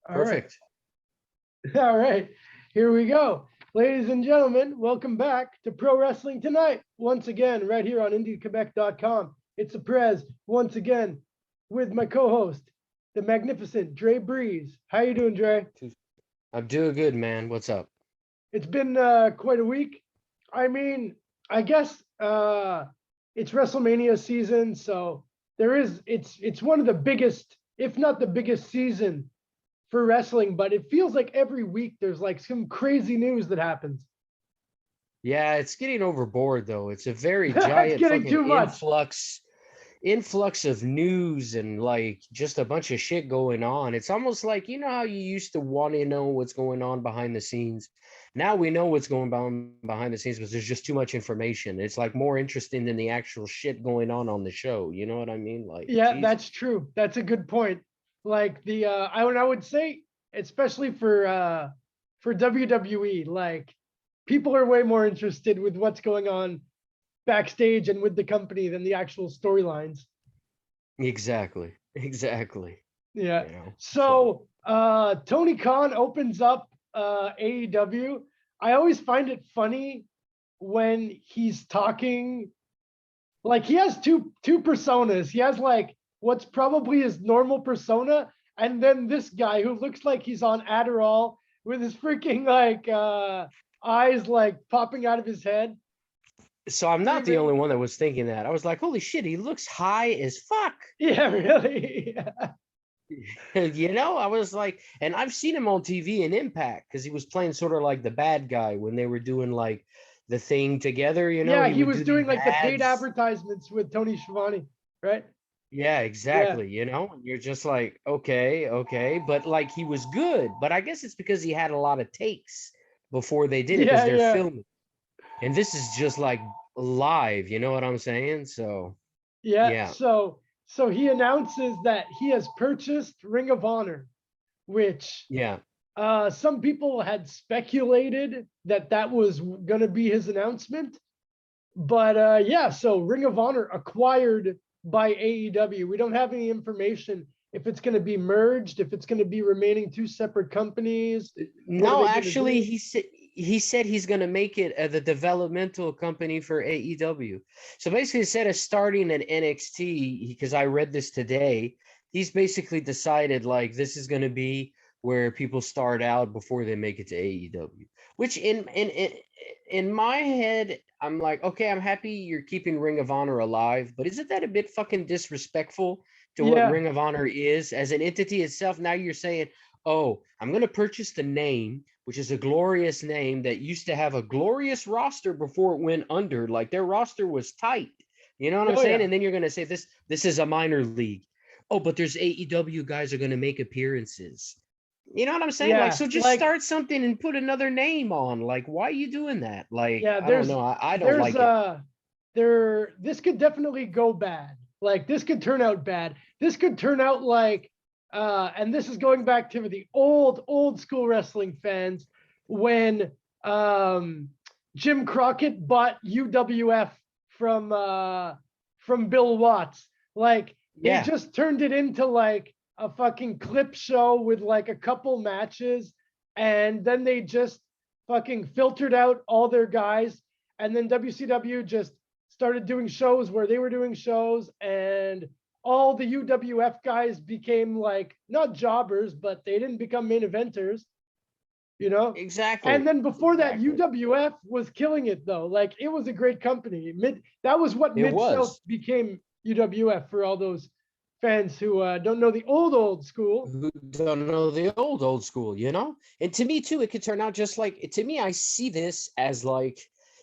All right. Perfect. All right. Here we go. Ladies and gentlemen, welcome back to Pro Wrestling Tonight. Once again, right here on IndieQuebec.com. It's the Prez once again with my co-host, the magnificent Drey Breeze. How you doing, Drey? I'm doing good, man. What's up? It's been quite a week. I mean, I guess it's WrestleMania season, so it's one of the biggest, if not the biggest season for wrestling, but it feels like every week there's like some crazy news that happens. Yeah, it's getting overboard though. It's a very It's giant getting fucking too much. influx of news and like just a bunch of shit going on. It's almost like you know how you used to want to know what's going on behind the scenes. Now we know what's going on behind the scenes because there's just too much information. It's like more interesting than the actual shit going on the show. You know what I mean? Like, Yeah, Jesus. that's true. That's a good point. Like I would say, especially for WWE, like people are way more interested with what's going on backstage and with the company than the actual storylines. Exactly. Exactly. Yeah. You know. So So Tony Khan opens up AEW. I always find it funny when he's talking, like he has two personas. He has like what's probably his normal persona, and then this guy who looks like he's on Adderall with his freaking like eyes like popping out of his head. so I'm not the Screaming. only one that was thinking that. I was like, holy shit, he looks high as fuck. Yeah, really. You know, I was like, and I've seen him on TV in Impact because he was playing sort of like the bad guy when they were doing like the thing together. You know, Yeah, he he would was do these doing like the paid ads. advertisements with Tony Schiavone, right? Yeah, Yeah, exactly. You know, and you're just like, okay, okay. But like he was good. But I guess it's because he had a lot of takes before they did it because yeah, they're yeah, filming. And this is just like live. You know what I'm saying? So, yeah. yeah. So he announces that he has purchased Ring of Honor, which Yeah. some people had speculated that that was going to be his announcement. But yeah, so Ring of Honor acquired by AEW. We don't have any information if it's going to be merged, if it's going to be remaining two separate companies. What are No, they going to actually, do? he said he's going to make it the developmental company for AEW. So basically, instead of starting at NXT, because I read this today, he's basically decided like this is going to be where people start out before they make it to AEW. Which in my head, I'm like, okay, I'm happy you're keeping Ring of Honor alive, but isn't that a bit fucking disrespectful to what Yeah, Ring of Honor is as an entity itself? Now you're saying, oh, I'm going to purchase the name, which is a glorious name that used to have a glorious roster before it went under. Like their roster was tight. You know what I'm oh saying? yeah, And then you're going to say this is a minor league. Oh, but there's AEW guys are going to make appearances. You know what I'm saying? Like, yeah. so just Like start something and put another name on. Like, why are you doing that? Like, yeah, I don't know. I don't there's like it. there this could definitely go bad. Like this could turn out bad. This could turn out like and this is going back to the old school wrestling fans when um Jim Crockett bought UWF from Bill Watts. Like they Yeah. just turned it into like a fucking clip show with like a couple matches, and then they just fucking filtered out all their guys, and then WCW just started doing shows where they were doing shows, and all the UWF guys became like not jobbers, but they didn't become main eventers, you know. And Exactly. then before that, Exactly. UWF was killing it though. Like it was a great company. That was what It Mid South was. became UWF for all those fans who don't know the old school. Who don't know the old school, you know? And to me too, it could turn out just like to me, I see this as like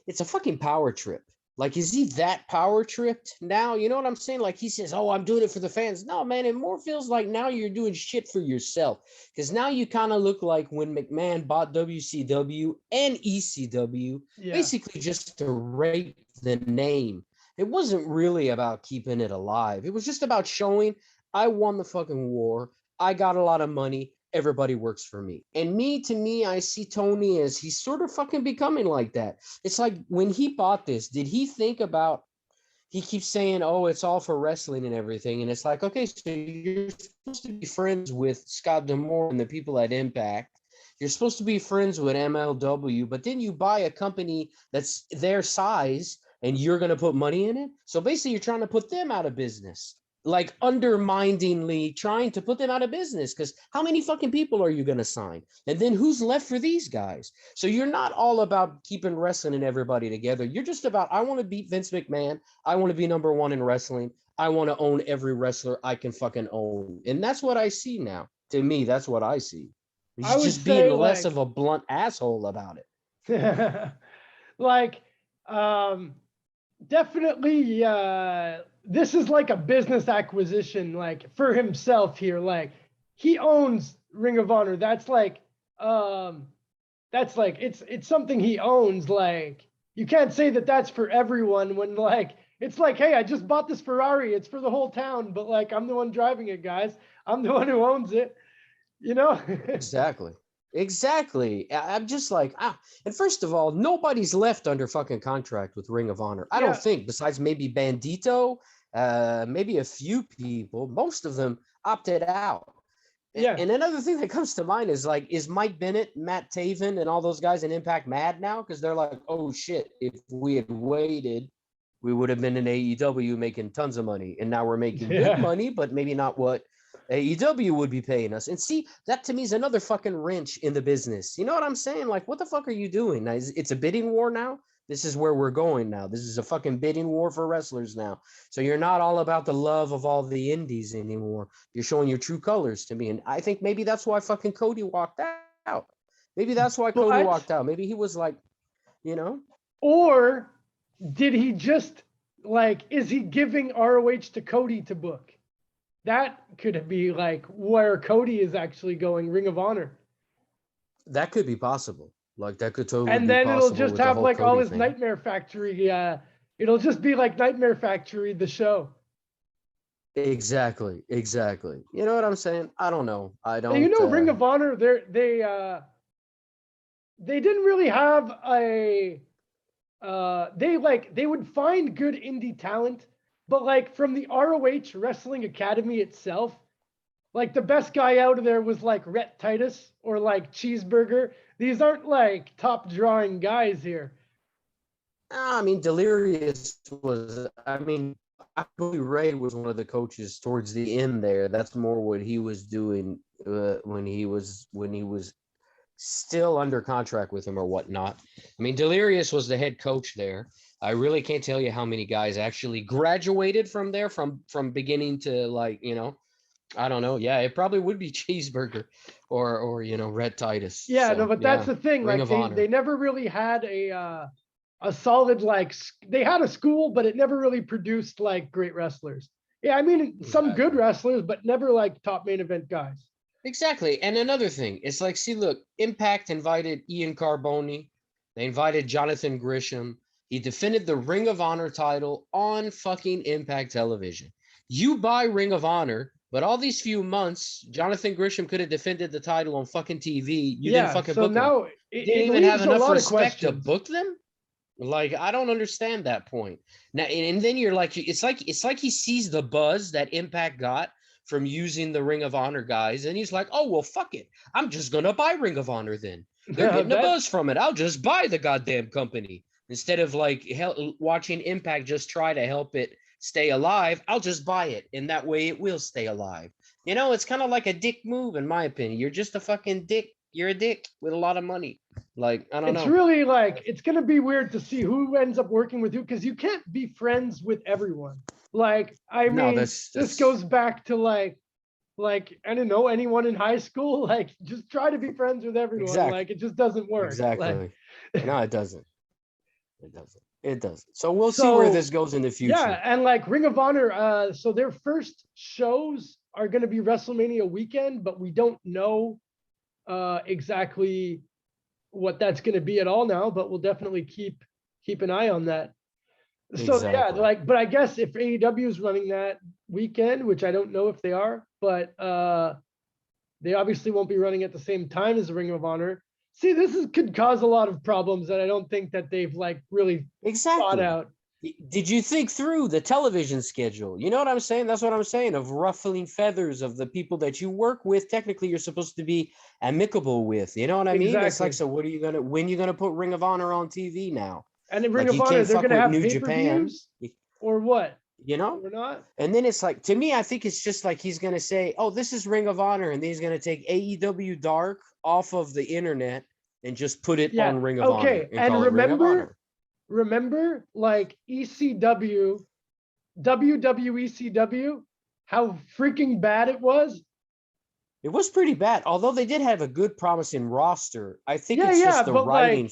it's a fucking power trip. Like, is he that power tripped now? You know what I'm saying? Like he says, oh, I'm doing it for the fans. No, man, it more feels like now you're doing shit for yourself. Because now you kind of look like when McMahon bought WCW and ECW, Yeah, basically just to rape the name. It wasn't really about keeping it alive. It was just about showing I won the fucking war. I got a lot of money. Everybody works for me. And to me, I see Tony as he's sort of fucking becoming like that. It's like when he bought this, did he think about he keeps saying, "Oh, it's all for wrestling and everything," and it's like, okay, so you're supposed to be friends with Scott D'Amore and the people at Impact. You're supposed to be friends with MLW, but then you buy a company that's their size and you're going to put money in it. So basically, you're trying to put them out of business, like underminingly trying to put them out of business. Because how many fucking people are you going to sign? And then who's left for these guys? So you're not all about keeping wrestling and everybody together. You're just about, I want to beat Vince McMahon. I want to be number one in wrestling. I want to own every wrestler I can fucking own. And that's what I see now. To me, that's what I see. I He's would just being say less like, of a blunt asshole about it. like, definitely, this is like a business acquisition, like for himself here. Like he owns Ring of Honor. It's something he owns. Like you can't say that that's for everyone when like it's like, hey, I just bought this Ferrari. It's for the whole town, but like I'm the one driving it, guys. I'm the one who owns it. You know? Exactly. Exactly. I'm just like, and first of all, nobody's left under fucking contract with Ring of Honor. I don't Yeah. think, besides maybe Bandito, maybe a few people, most of them opted out. Yeah. And another thing that comes to mind is like, is Mike Bennett, Matt Taven, and all those guys in Impact mad now? Because they're like, oh shit, if we had waited, we would have been in AEW making tons of money. And now we're making good Yeah. money, but maybe not what AEW would be paying us. And see, that to me is another fucking wrench in the business. You know what I'm saying? Like, what the fuck are you doing? Now, it's a bidding war now. This is where we're going now. This is a fucking bidding war for wrestlers now. So you're not all about the love of all the indies anymore. You're showing your true colors to me. And I think maybe that's why fucking Cody walked out. Maybe that's why Cody But walked out. Maybe he was like, you know, or did he just like, is he giving ROH to Cody to book? That could be like where Cody is actually going, Ring of Honor. that could be possible. Like that could totally And be then it'll possible just with the have whole like all Cody his thing. Nightmare Factory. It'll just be like Nightmare Factory, the show. Exactly. You know what I'm saying? I don't know. I And you don't. know, Ring of Honor, they didn't really have they would find good indie talent, but like from the ROH Wrestling Academy itself, like the best guy out of there was like Rhett Titus or like Cheeseburger. These aren't like top drawing guys here. I mean, Delirious was. I mean, I believe Ray was one of the coaches towards the end there. That's more what he was doing when he was still under contract with him or whatnot. I mean, Delirious was the head coach there. I really can't tell you how many guys actually graduated from there from beginning to like, you know, I don't know. Yeah, it probably would be Cheeseburger or you know, Red Titus. Yeah, no, So but that's yeah, the thing. Ring Like of Honor. they never really had a solid like they had a school, but it never really produced like great wrestlers. Yeah, I mean some good Exactly. wrestlers, but never like top main event guys. Exactly. And another thing, it's like, see, look, Impact invited Ian Carboni. They invited Jonathan Grisham. He defended the Ring of Honor title on fucking Impact television. You buy Ring of Honor, but all these few months, Jonathan Grisham could have defended the title on fucking TV. You didn't Yeah, fucking so book him. now You didn't it even have leaves a enough lot of respect to questions. book them. Like, I don't understand that point. Now, and then you're like, it's like he sees the buzz that Impact got from using the Ring of Honor guys, and he's like, oh well, fuck it, I'm just gonna buy Ring of Honor then. They're getting a That buzz from it. I'll just buy the goddamn company instead of like watching Impact just try to help it stay alive. I'll just buy it, and that way it will stay alive. You know, it's kind of like a dick move, in my opinion. You're just a fucking dick. You're a dick with a lot of money. Like, I don't it's know. really like it's gonna be weird to see who ends up working with who because you can't be friends with everyone. Like, I No, mean, this goes back to like I don't know, anyone in high school. Like, just try to be friends with everyone. exactly. Like, it just doesn't work. Like, Exactly. No, it doesn't. It doesn't. It doesn't. So we'll see where so this goes in the yeah, future. and like Ring of Honor, so their first shows are going to be WrestleMania weekend, but we don't know exactly what that's going to be at all now. But we'll definitely keep an eye on that. So yeah, Exactly. like, but I guess if AEW is running that weekend, which I don't know if they are, but they obviously won't be running at the same time as the Ring of Honor. See, could cause a lot of problems that I don't think that they've like really thought Exactly. out. Did you think through the television schedule? You know what I'm saying? That's what I'm saying, of ruffling feathers of the people that you work with. Technically, you're supposed to be amicable with. You know what I mean? It's like, Exactly. so what are you gonna when you gonna put Ring of Honor on TV now? And in Ring Like, of you Honor, can't they're fuck gonna with have New Japan, pay-per-views or what? you know? Or not? And then it's like, to me, I think it's just like he's gonna say, "Oh, this is Ring of Honor," and then he's gonna take AEW Dark off of the internet and just put it Yeah. on Ring of Honor Okay. and And call it Ring of Honor. remember, like ECW, WWECW, how freaking bad it was. It was pretty bad, although they did have a good, promising roster. I think Yeah, it's yeah, just the but like writing.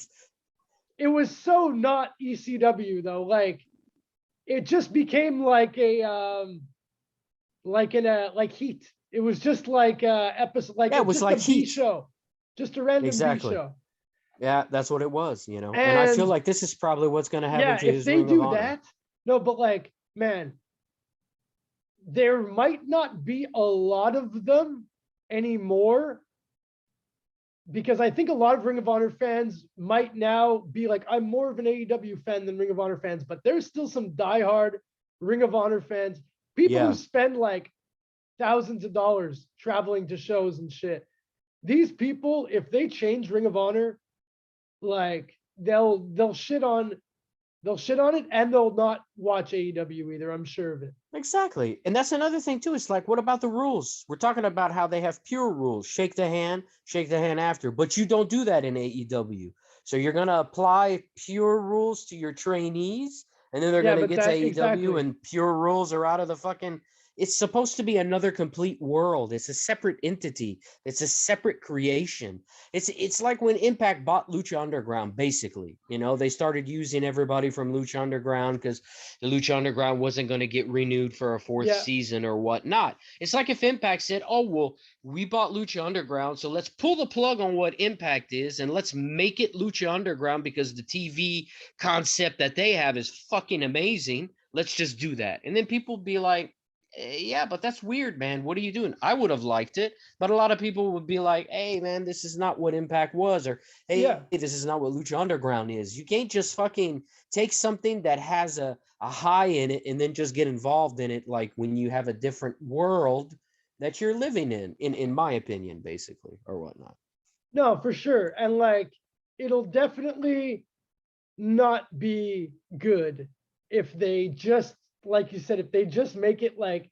it was so not ECW though. Like it just became like a like in a like Heat. It was just like episode, like Yeah, it it's was just a like B Heat. show, just a random B Exactly. show. Yeah, that's what it was, you know. And I feel And like this is probably what's going to happen yeah, to if his they Ring of do Honor. that, no, but like, man, there might not be a lot of them anymore because I think a lot of Ring of Honor fans might now be like, I'm more of an AEW fan than Ring of Honor fans, but there's still some diehard Ring of Honor fans, people who Yeah, spend like thousands of dollars traveling to shows and shit. These people, if they change Ring of Honor, like they'll shit on it and they'll not watch AEW either. I'm sure of it. exactly. And that's another thing too. It's like, what about the rules? We're talking about how they have pure rules. Shake the hand after. But you don't do that in AEW. So you're going to apply pure rules to your trainees, and then they're Yeah, going to but get to that AEW exactly. and pure rules are out of the fucking. It's supposed to be another complete world. It's a separate entity. It's a separate creation. It's like when Impact bought Lucha Underground, basically. You know, they started using everybody from Lucha Underground because the Lucha Underground wasn't going to get renewed for a fourth Yeah, season or whatnot. It's like if Impact said, "Oh well, we bought Lucha Underground, so let's pull the plug on what Impact is and let's make it Lucha Underground because the TV concept that they have is fucking amazing. Let's just do that." And then people be like, yeah, but that's weird, man. What are you doing? I would have liked it, but a lot of people would be like, "Hey, man, this is not what Impact was," or yeah. "Hey, this is not what Lucha Underground is." You can't just fucking take something that has a high in it and then just get involved in it, like when you have a different world that you're living in my opinion, basically, or whatnot. No, for sure. And like it'll definitely not be good if they just like you said, if they just make it like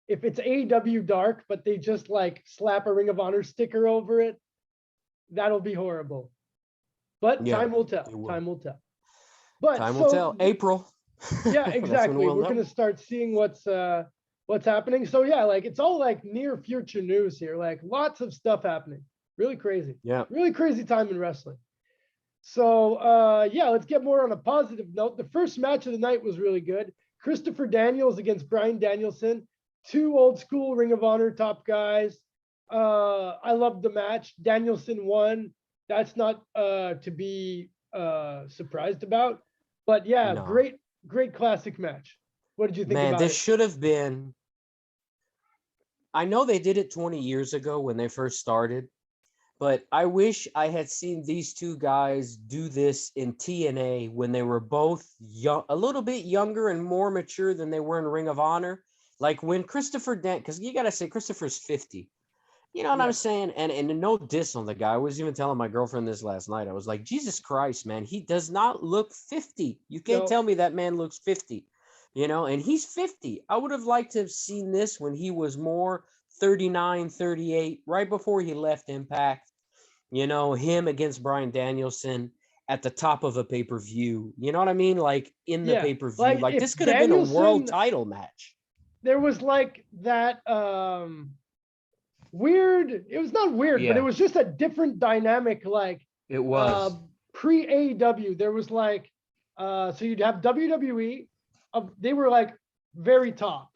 if it's AEW Dark, but they just like slap a Ring of Honor sticker over it, that'll be horrible. But Yeah, time will tell. it will. Time will tell. But Time will tell. April. yeah, That's when exactly. we'll We're gonna know. start seeing what's happening. So yeah, like it's all like near future news here. Like lots of stuff happening. Really crazy. Yeah. Really crazy time in wrestling. So yeah, let's get more on a positive note. The first match of the night was really good. Christopher Daniels against Bryan Danielson, two old school Ring of Honor top guys. I loved the match. Danielson won. That's not to be surprised about. But yeah, No. great classic match. What did you think Man, about this it? should have been. I know they did it 20 years ago when they first started, but I wish I had seen these two guys do this in TNA when they were both young, a little bit younger and more mature than they were in Ring of Honor. Like when Christopher Dent, because you got to say Christopher's 50. You know what I'm Yeah. saying? And no diss on the guy. I was even telling my girlfriend this last night. I was like, Jesus Christ, man, he does not look 50. You can't No. tell me that man looks 50, you know, and he's 50. I would have liked to have seen this when he was more 39, 38, right before he left Impact. You know, him against Bryan Danielson at the top of a pay-per-view. You know what I mean? Like in the Yeah. pay-per-view. Like Like if this could have been a world Danielson, title match. there was like that weird, it was not weird, but it Yeah, was just a different dynamic like it uh was. pre AEW. There was like so you'd have WWE, they were like very top.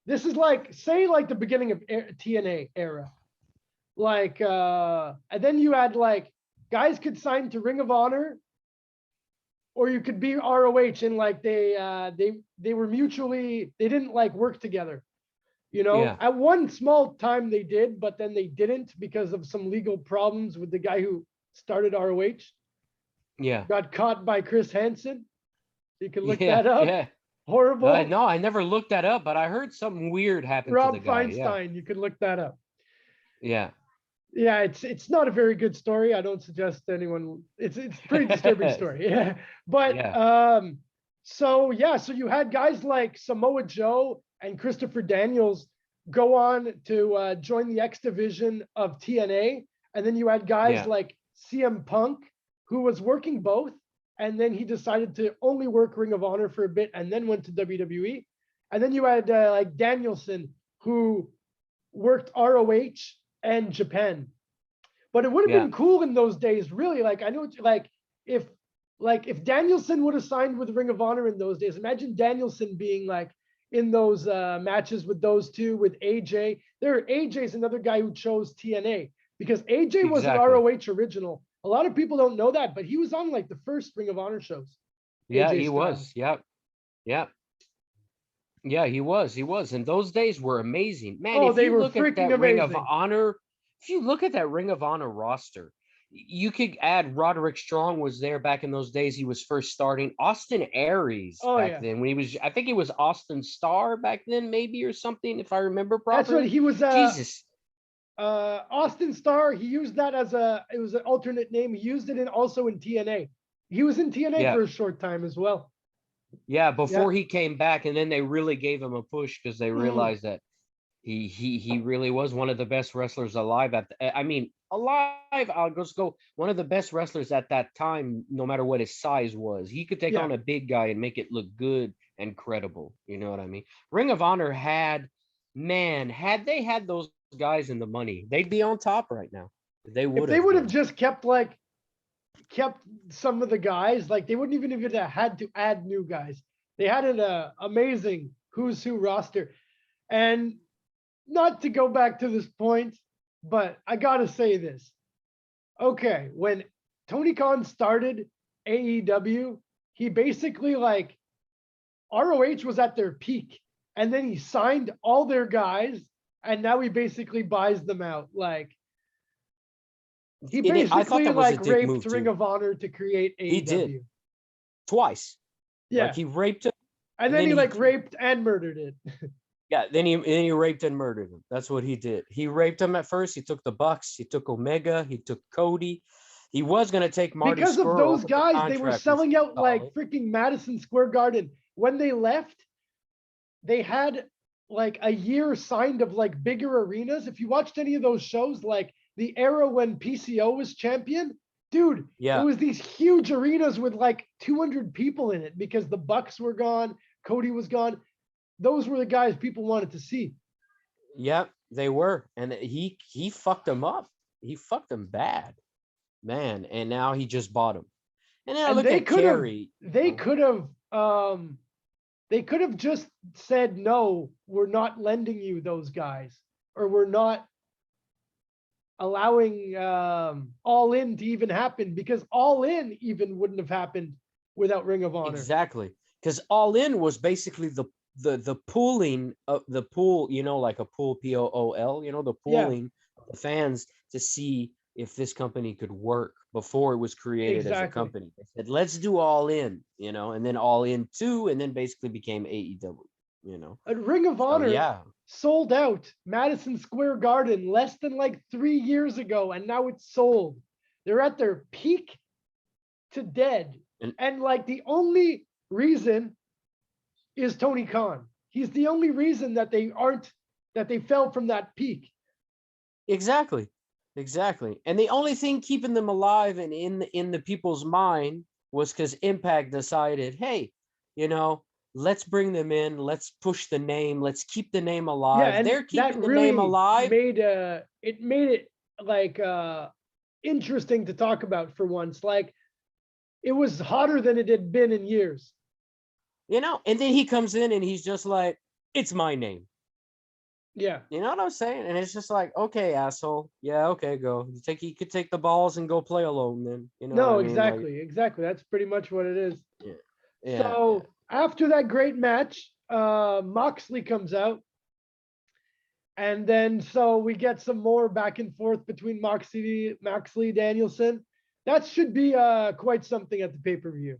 This is like say like the beginning of TNA era. Like and then you had like guys could sign to Ring of Honor or you could be ROH and like they were mutually they didn't like work together. You know, Yeah, at one small time they did, but then they didn't because of some legal problems with the guy who started ROH. yeah. Got caught by Chris Hansen. You can look Yeah, that up. yeah. Horrible. No, I never looked that up, but I heard something weird happened to the Rob guy. Yeah, Feinstein. You can look that up. yeah. Yeah, it's not a very good story. I don't suggest anyone. It's a pretty disturbing story. Yeah, but Yeah, so yeah, so you had guys like Samoa Joe and Christopher Daniels go on to join the X division of TNA, and then you had guys yeah, like CM Punk who was working both, and then he decided to only work Ring of Honor for a bit, and then went to WWE, and then you had like Danielson who worked ROH and Japan. But it would have yeah. been cool in those days, really. Like I know, if if Danielson would have signed with Ring of Honor in those days, imagine Danielson being like in those matches with those two with AJ. AJ's another guy who chose TNA because AJ was an Exactly. ROH original. A lot of people don't know that, but he was on like the first Ring of Honor shows. Yeah, AJ he Styles. was. Yep. Yep. Yeah, he was. He was. And those days were amazing. Man, Oh, if they you were look at freaking that Ring of amazing. Honor, if you look at that Ring of Honor roster, you could add Roderick Strong was there back in those days. He was first starting. Austin Aries Oh back yeah, then when he was, I think he was Austin Starr back then, maybe or something, if I remember that's what properly. he was. Jesus. Austin Starr, he used that as it was an alternate name. He used it also in TNA. He was in TNA Yeah. for a short time as well. Yeah. Yeah. Before he came back, and then they really gave him a push because they Mhm. realized that he really was one of the best wrestlers alive I mean alive. I'll just go one of the best wrestlers at that time, no matter what his size was. He could take Yeah. on a big guy and make it look good and credible. You know what I mean? Ring of Honor had, man, had they had those guys and the money, they'd be on top right now. They If would they have would have been. just kept some of the guys, like they wouldn't even have had to add new guys. They had an amazing who's who roster. And not to go back to this point, but I gotta say this. Okay, when Tony Khan started AEW, he basically like ROH was at their peak, and then he signed all their guys, and now he basically buys them out. Like he I thought basically that was a like dick raped move Ring too. of Honor to create He did AEW. twice. Like Yeah, he raped him, and and then then he like raped and murdered it. yeah, then he raped and murdered him. That's what he did. He raped him at first. He took the Bucks. He took Omega. He took Cody. He was gonna take Marty Because of Scurll, those but the guys, they were contract was selling out like solid. freaking Madison Square Garden. When they left, they had like a year signed of like bigger arenas. If you watched any of those shows, like the era when PCO was champion, dude, it Yeah, was these huge arenas with like 200 people in it because the Bucks were gone, Cody was gone. Those were the guys people wanted to see. yeah, they were, and he fucked them up. He fucked them bad, man. And now he just bought him. And then I And look at Kerry. they could have they could have just said no, we're not lending you those guys, or we're not allowing All In to even happen, because All In even wouldn't have happened without Ring of Honor. Exactly, because All In was basically the pooling of the pool, like a pool, POOL, the Yeah, pooling of the fans to see if this company could work before it was created as a exactly. company. They said, let's do All In, and then All In 2, and then basically became AEW. And Ring of So Honor yeah, sold out Madison Square Garden less than like 3 years ago, and now it's sold. They're at their peak to dead. and And like the only reason is Tony Khan. He's the only reason that they fell from that peak. exactly, exactly. And the only thing keeping them alive and in the people's mind was because Impact decided, hey, you know, let's bring them in, let's push the name, let's keep the name Yeah, alive. and They're that keeping the name really alive. made it like interesting to talk about for once. Like it was hotter than it had been in years. And then he comes in and he's just like, it's my name. Yeah. You know what I'm saying? And it's just like, okay, asshole. Yeah, okay, go. You could take the balls and go play alone then. You know what I No, mean? Like, exactly. That's pretty much what it is. yeah, yeah, yeah. So after that great match, Moxley comes out. And then so we get some more back and forth between Moxley Danielson. That should be quite something at the pay-per-view.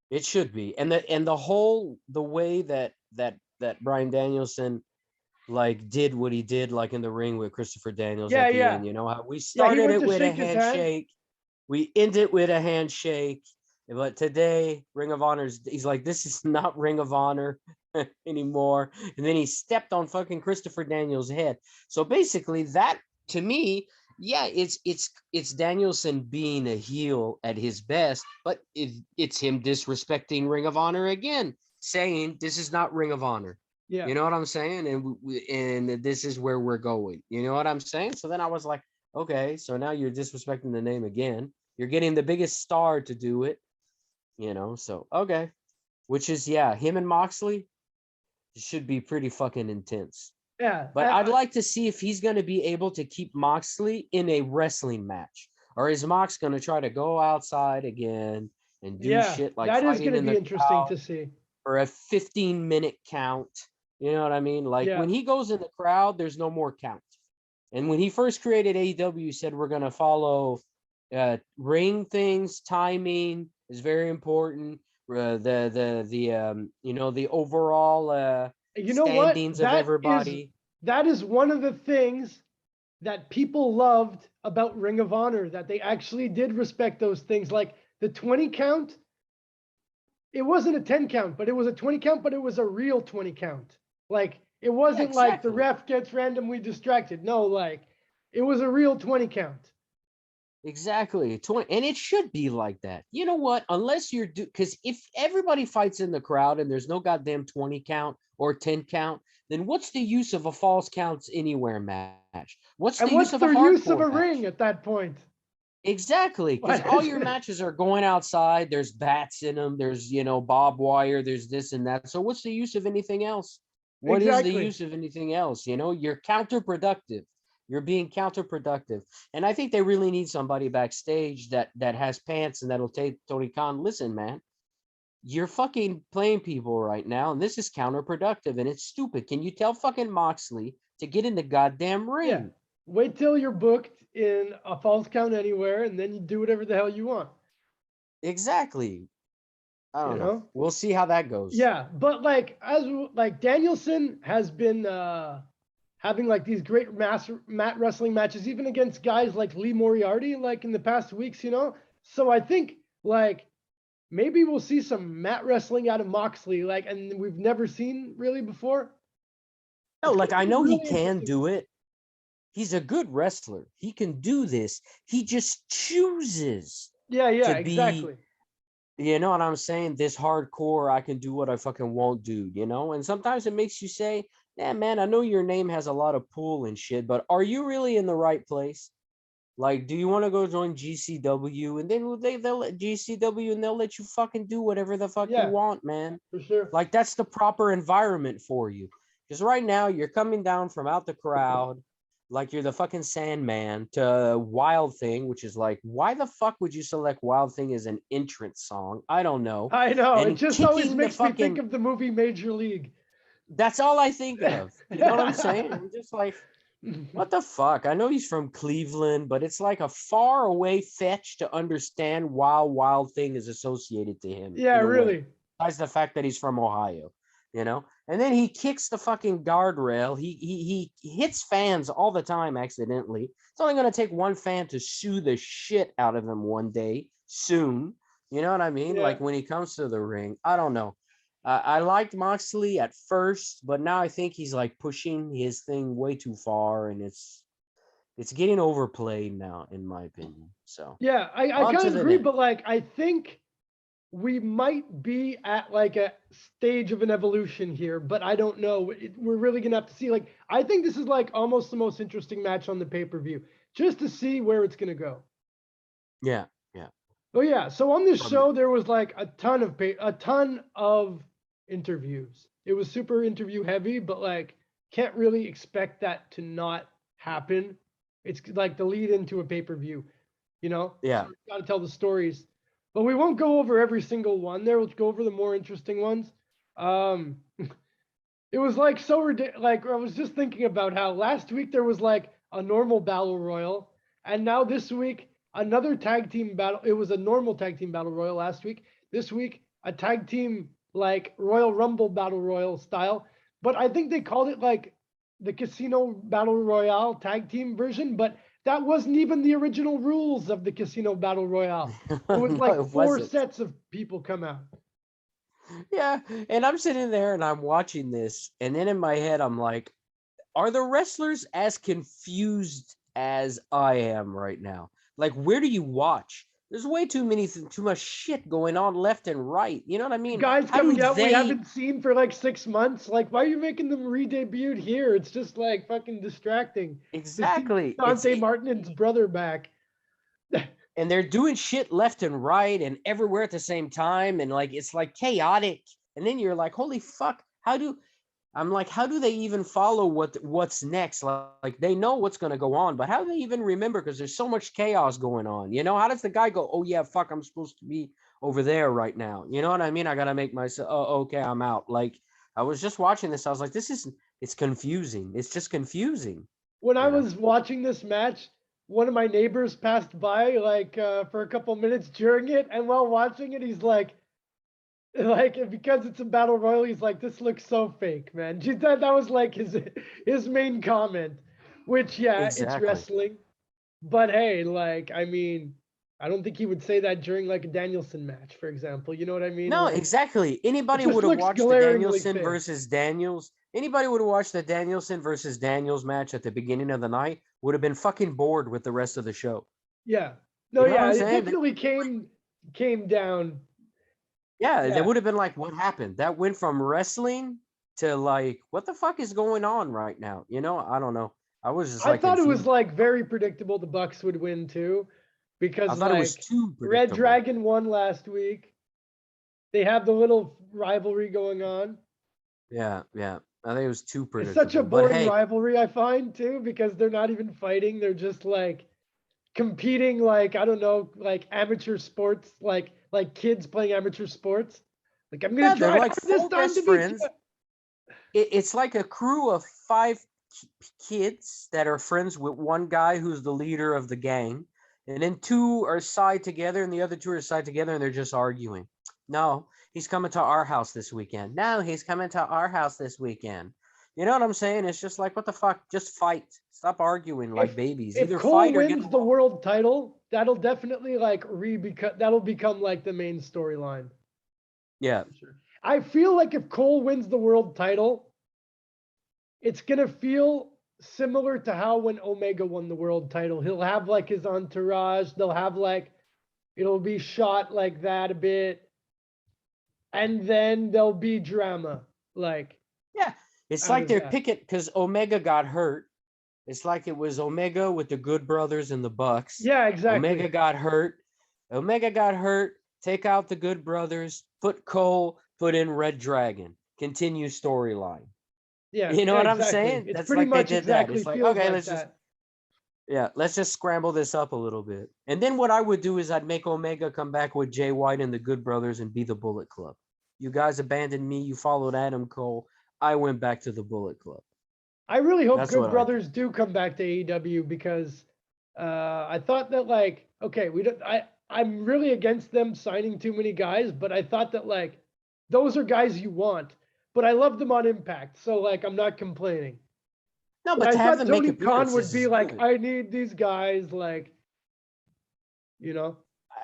It should be. And the way that Bryan Danielson like did what he did like in the ring with Christopher Daniels Yeah, at the yeah. end, you know how we Yeah, he started went it to with a shake his hand. handshake, we end it with a handshake. But today, Ring of Honor's he's like, this is not Ring of Honor anymore. And then he stepped on fucking Christopher Daniels' head. So basically, that to me, yeah, it's Danielson being a heel at his best, but it's him disrespecting Ring of Honor again, saying this is not Ring of Honor. Yeah. You know what I'm saying? And this is where we're going. You know what I'm saying? So then I was like, okay, so now you're disrespecting the name again. You're getting the biggest star to do it, you know. So okay, which is yeah, him and Moxley should be pretty fucking intense. Yeah. But I'd like to see if he's going to be able to keep Moxley in a wrestling match, or is Mox going to try to go outside again and do Yeah, shit like that is going fighting to in be the interesting crowd to see. for a 15-minute count? You know what I mean? Like Yeah. when he goes in the crowd, there's no more count. And when he first created AEW, he said we're going to follow ring things, timing is very important. The you know, the overall You know what? standings of everybody. That is one of the things that people loved about Ring of Honor, that they actually did respect those things. Like the 20 count, it wasn't a 10 count, but it was a 20 count, but it was a real 20 count. Like it wasn't like the Exactly. ref gets randomly distracted. No, like it was a real 20 count. Exactly. 20, and it should be like that. You know what? Unless you're because if everybody fights in the crowd and there's no goddamn 20 count or 10 count, then what's the use of a false counts anywhere match? What's And the use what's of a their use of a hardcore ring match? at that point? Exactly, because What all is your it? matches are going outside. There's bats in them. There's, you know, barbed wire. There's this and that. So what's the use of anything else? What is the Exactly. use of anything else? You know, you're counterproductive. You're being counterproductive. And I think they really need somebody backstage that has pants and that'll take Tony Khan. Listen, man, you're fucking playing people right now, and this is counterproductive and it's stupid. Can you tell fucking Moxley to get in the goddamn Yeah. ring? Wait till you're booked in a false count anywhere, and then you do whatever the hell you want. Exactly. I You don't know. know? We'll see how that goes. Yeah, but like Danielson has been having like these great mat wrestling matches, even against guys like Lee Moriarty, like in the past weeks, you know. So I think like maybe we'll see some mat wrestling out of Moxley, like, and we've never seen really before. No, It's like gonna I be know he really can interesting to do see. it. He's a good wrestler. He can do this. He just chooses Yeah, yeah, to be, exactly. you know what I'm saying? This hardcore, I can do what I fucking won't do, you know? And sometimes it makes you say, yeah, man, I know your name has a lot of pull and shit, but are you really in the right place? Like, do you want to go join GCW? And then they'll let GCW and they'll let you fucking do whatever the fuck you Yeah, want, man. for sure. Like, that's the proper environment for you. Because right now, you're coming down from out the crowd like you're the fucking Sandman to Wild Thing, which is like, why the fuck would you select Wild Thing as an entrance song? I don't know. I know. It And just always kicking the makes me think fucking, of the movie Major League. that's all I think of. You know what I'm saying? I'm just like, what the fuck? I know he's from Cleveland, but it's like a far away fetch to understand why Wild Thing is associated to him Yeah, in a way. really. Besides the fact that he's from Ohio, you know? And then he kicks the fucking guardrail. He hits fans all the time accidentally. It's only gonna take one fan to sue the shit out of him one day soon. You know what I mean? Yeah. Like when he comes to the ring. I don't know. I liked Moxley at first, but now I think he's like pushing his thing way too far, and it's getting overplayed now, in my opinion. So Yeah, I on kind to of the agree, next. but like I think we might be at like a stage of an evolution here, but I don't know. We're really gonna have to see. Like I think this is like almost the most interesting match on the pay-per-view, just to see where it's gonna go. Yeah, yeah. Oh yeah, so on this From show there was like a ton of interviews. It was super interview heavy, but like can't really expect that to not happen. It's like the lead into a pay-per-view, you know? yeah, So you gotta tell the stories. But we won't go over every single one there. We'll go over the more interesting ones. Um it was like so ridiculous. Like I was just thinking about how last week there was like a normal battle royal, and now this week another tag team battle. It was a normal tag team battle royal last week. This week a tag team like Royal Rumble Battle Royal style, but I think they called it like the Casino Battle Royale tag team version, but that wasn't even the original rules of the Casino Battle Royale. It was No, like it 4 wasn't. sets of people come out. Yeah, and I'm sitting there and I'm watching this, and then in my head I'm like, are the wrestlers as confused as I am right now? Like, where do you watch? There's way too much shit going on left and right. You know what I mean? Guys How do coming out we they haven't seen for like 6 months. Like, why are you making them re-debuted here? It's just like fucking distracting to see exactly? Dante Martin's brother back. And they're doing shit left and right and everywhere at the same time, and like it's like chaotic. And then you're like, holy fuck, how do they even follow what's next? Like they know what's going to go on, but how do they even remember? Because there's so much chaos going on. You know, how does the guy go, oh yeah, fuck, I'm supposed to be over there right now? You know what I mean? I got to make myself, oh, okay, I'm out. Like I was just watching this. I was like, it's confusing. It's just confusing. When I You know? was watching this match, one of my neighbors passed by like for a couple minutes during it, and while watching it, he's like because it's a battle royal, he's like, this looks so fake, man. That was like his main comment. Which yeah, it's Exactly. wrestling. But hey, like, I mean, I don't think he would say that during like a Danielson match, for example. You know what I mean? No, Like, exactly. it Anybody just would have looks watched the glaringly Danielson fake. versus Daniels. Anybody would have watched the Danielson versus Daniels match at the beginning of the night would have been fucking bored with the rest of the show. Yeah. No, You know what yeah, I'm it saying? definitely came down. Yeah, they Yeah. would have been like, what happened? That went from wrestling to like, what the fuck is going on right now? You know, I don't know. I was just I like thought it was confused. like very predictable the Bucks would win too, I because thought it was like too Red predictable. Dragon won last week. They have the little rivalry going on. Yeah, yeah. I think it was too It's such a predictable. But boring hey, rivalry, I find too, because they're not even fighting. They're just like competing, like, I don't know, like amateur sports, like kids playing amateur sports. Like, I'm gonna yeah, they're try like hard this four time to best beat you. friends. It's like a crew of five kids that are friends with one guy who's the leader of the gang, and then two are side together, and the other two are side together, and they're just arguing. No, he's coming to our house this weekend. No, he's coming to our house this weekend. You know what I'm saying? It's just like, what the fuck? Just fight. Stop arguing like If babies. if Either Cole fight or get wins the along. world title, that'll definitely like that'll become like the main storyline. Yeah. For sure. I feel like if Cole wins the world title, it's gonna feel similar to how when Omega won the world title. He'll have like his entourage. They'll have like it'll be shot like that a bit, and then there'll be drama like Yeah. It's out like of they're that. picking because Omega got hurt. It's like it was Omega with the Good Brothers and the Bucks. Yeah, Omega exactly. got hurt. Omega got hurt. Take out the Good Brothers. Put Cole. Put in Red Dragon. Continue storyline. Yeah, You know yeah, what I'm exactly. saying? It's That's pretty like they much did that. exactly It's like, feels okay, like that. let's just scramble this up a little bit. And then what I would do is I'd make Omega come back with Jay White and the Good Brothers and be the Bullet Club. You guys abandoned me. You followed Adam Cole. I went back to the Bullet Club. I really hope That's Good what I do. Brothers do come back to AEW because I thought that like okay, we don't I'm really against them signing too many guys, but I thought that like those are guys you want. But I love them on Impact, so like I'm not complaining. No, But but I to have thought them make Tony Khan would appearances be is like, good. I need these guys, like, you know.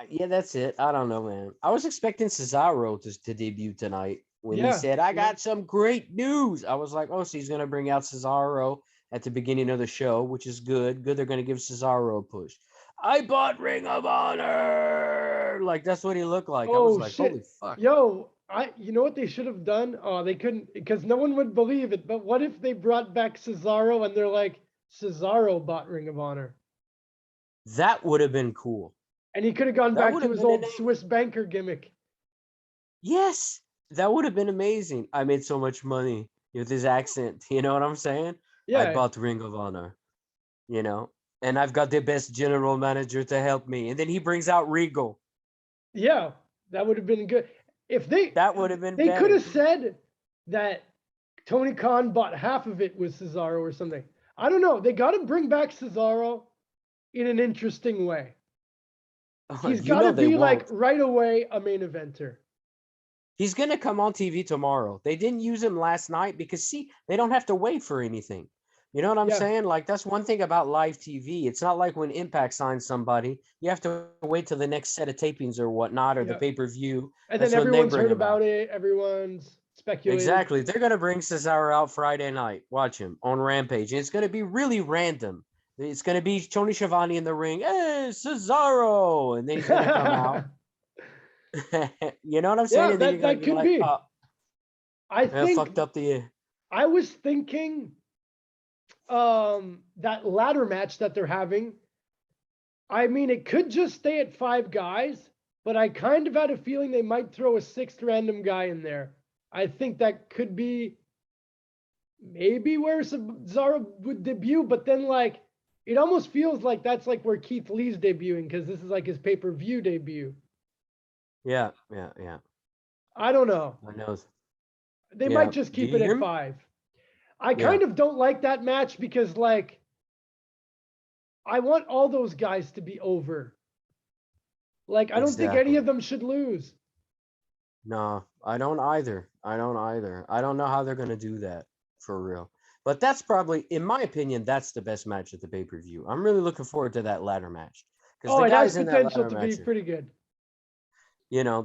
Yeah, that's it. I don't know, man. I was expecting Cesaro to debut tonight when he Yeah, said, I yeah. got some great news. I was like, oh, so he's going to bring out Cesaro at the beginning of the show, which is good. Good. They're going to give Cesaro a push. I bought Ring of Honor. Like, that's what he looked like. I was Oh like, holy shit. fuck. Yo, you know what they should have done? Oh, they couldn't because no one would believe it. But what if they brought back Cesaro and they're like, Cesaro bought Ring of Honor. That would have been cool. And he could have gone That back would to have his been an old Swiss banker gimmick. yes. That would have been amazing. I made so much money with his accent. You know what I'm saying? I Yeah, bought Ring of Honor. You know, and I've got the best general manager to help me. And then he brings out Regal. yeah, that would have been good. If That would have been they could better. have said that Tony Khan bought half of it with Cesaro or something. I don't know. They got to bring back Cesaro in an interesting way. He's You got know to they be like won't. right away a main eventer. He's gonna come on TV tomorrow. They didn't use him last night because see, they don't have to wait for anything. You know what I'm Yeah. saying? Like that's one thing about live TV. It's not like when Impact signs somebody, you have to wait till the next set of tapings or whatnot or the Yeah. pay-per-view. And That's then when they everyone's bring heard him out. about it. Everyone's speculated. Exactly. They're gonna bring Cesaro out Friday night. Watch him on Rampage. And it's gonna be really random. It's gonna be Tony Schiavone in the ring. Hey, Cesaro, and then he's gonna come out. You know what I'm saying? Yeah, And then you're gonna that be could like, be. I think fucked up the. I was thinking that ladder match that they're having. I mean, it could just stay at 5 guys, but I kind of had a feeling they might throw a 6th random guy in there. I think that could be maybe where Cesaro would debut, but then like it almost feels like that's like where Keith Lee's debuting because this is like his pay-per-view debut. Yeah. I don't know. I know. They Yeah. might just Do keep you it hear at me? 5. I Yeah. kind of don't like that match because like I want all those guys to be over. Like I don't think any Exactly. of them should lose. No, I don't either. I don't either. I don't know how they're gonna do that for real. But that's probably, in my opinion, that's the best match at the pay-per-view. I'm really looking forward to that ladder match. Because Oh, the it has guys in that potential ladder to be match are, pretty good.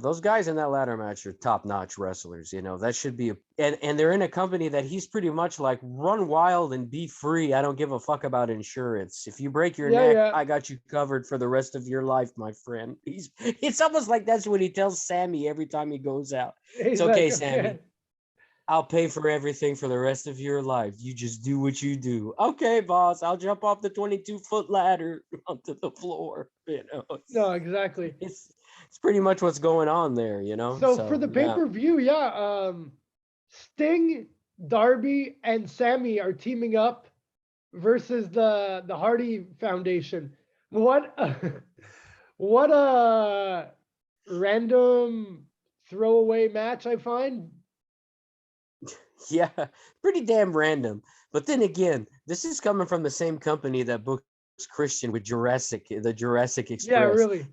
those guys in that ladder match are top-notch wrestlers. That should be and they're in a company that he's pretty much like run wild and be free. I don't give a fuck about insurance. If you break your neck, Yeah. I got you covered for the rest of your life, my friend. It's almost like that's what he tells Sammy every time he goes out. He's It's okay, like, Sammy. okay. I'll pay for everything for the rest of your life. You just do what you do. Okay, boss. I'll jump off the 22-foot ladder onto the floor. No, exactly. It's pretty much what's going on there. So for the Yeah. pay-per-view, Sting, Darby, and Sammy are teaming up versus the Hardy Foundation. What what a random throwaway match I find. Yeah, pretty damn random. But then again, this is coming from the same company that books Christian with the Jurassic Yeah, Express. really.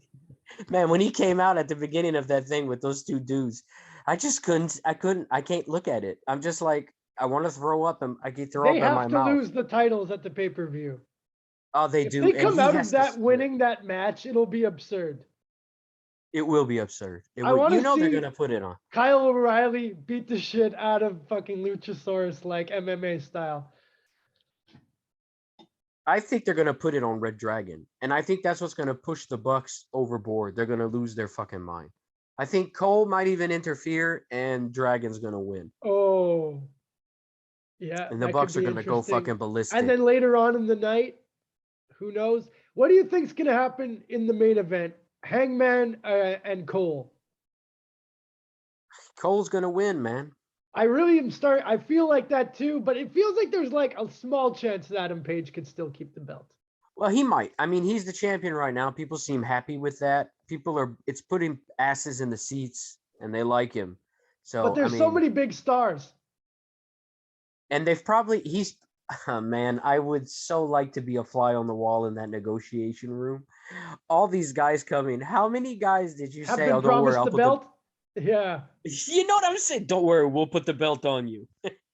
Man, when he came out at the beginning of that thing with those two dudes, I can't look at it. I'm just like, I want to throw up and I can throw They up in my have to mouth. lose the titles at the pay-per-view. Oh, they If do. they And come he out has of to that split. winning that match, it'll be absurd. It will be absurd. I want to they're see gonna put it on. Kyle O'Reilly beat the shit out of fucking Luchasaurus like MMA style. I think they're gonna put it on Red Dragon, and I think that's what's gonna push the Bucks overboard. They're gonna lose their fucking mind. I think Cole might even interfere, and Dragon's gonna win, Oh, yeah, and the that could Bucks are be gonna go interesting. fucking ballistic. And then later on in the night, who knows? What do you think's gonna happen in the main event? Hangman and Cole. Cole's gonna win, man. I really am I feel like that too, but it feels like there's like a small chance that Adam Page could still keep the belt. Well, he might. I mean, he's the champion right now. People seem happy with that. It's putting asses in the seats, and they like him. So, But there's so many big stars. And man, I would so like to be a fly on the wall in that negotiation room. All these guys coming. How many guys did you Have say? been Oh, don't worry, promised I'll the put belt. Yeah. You know what I'm saying? Don't worry, we'll put the belt on you.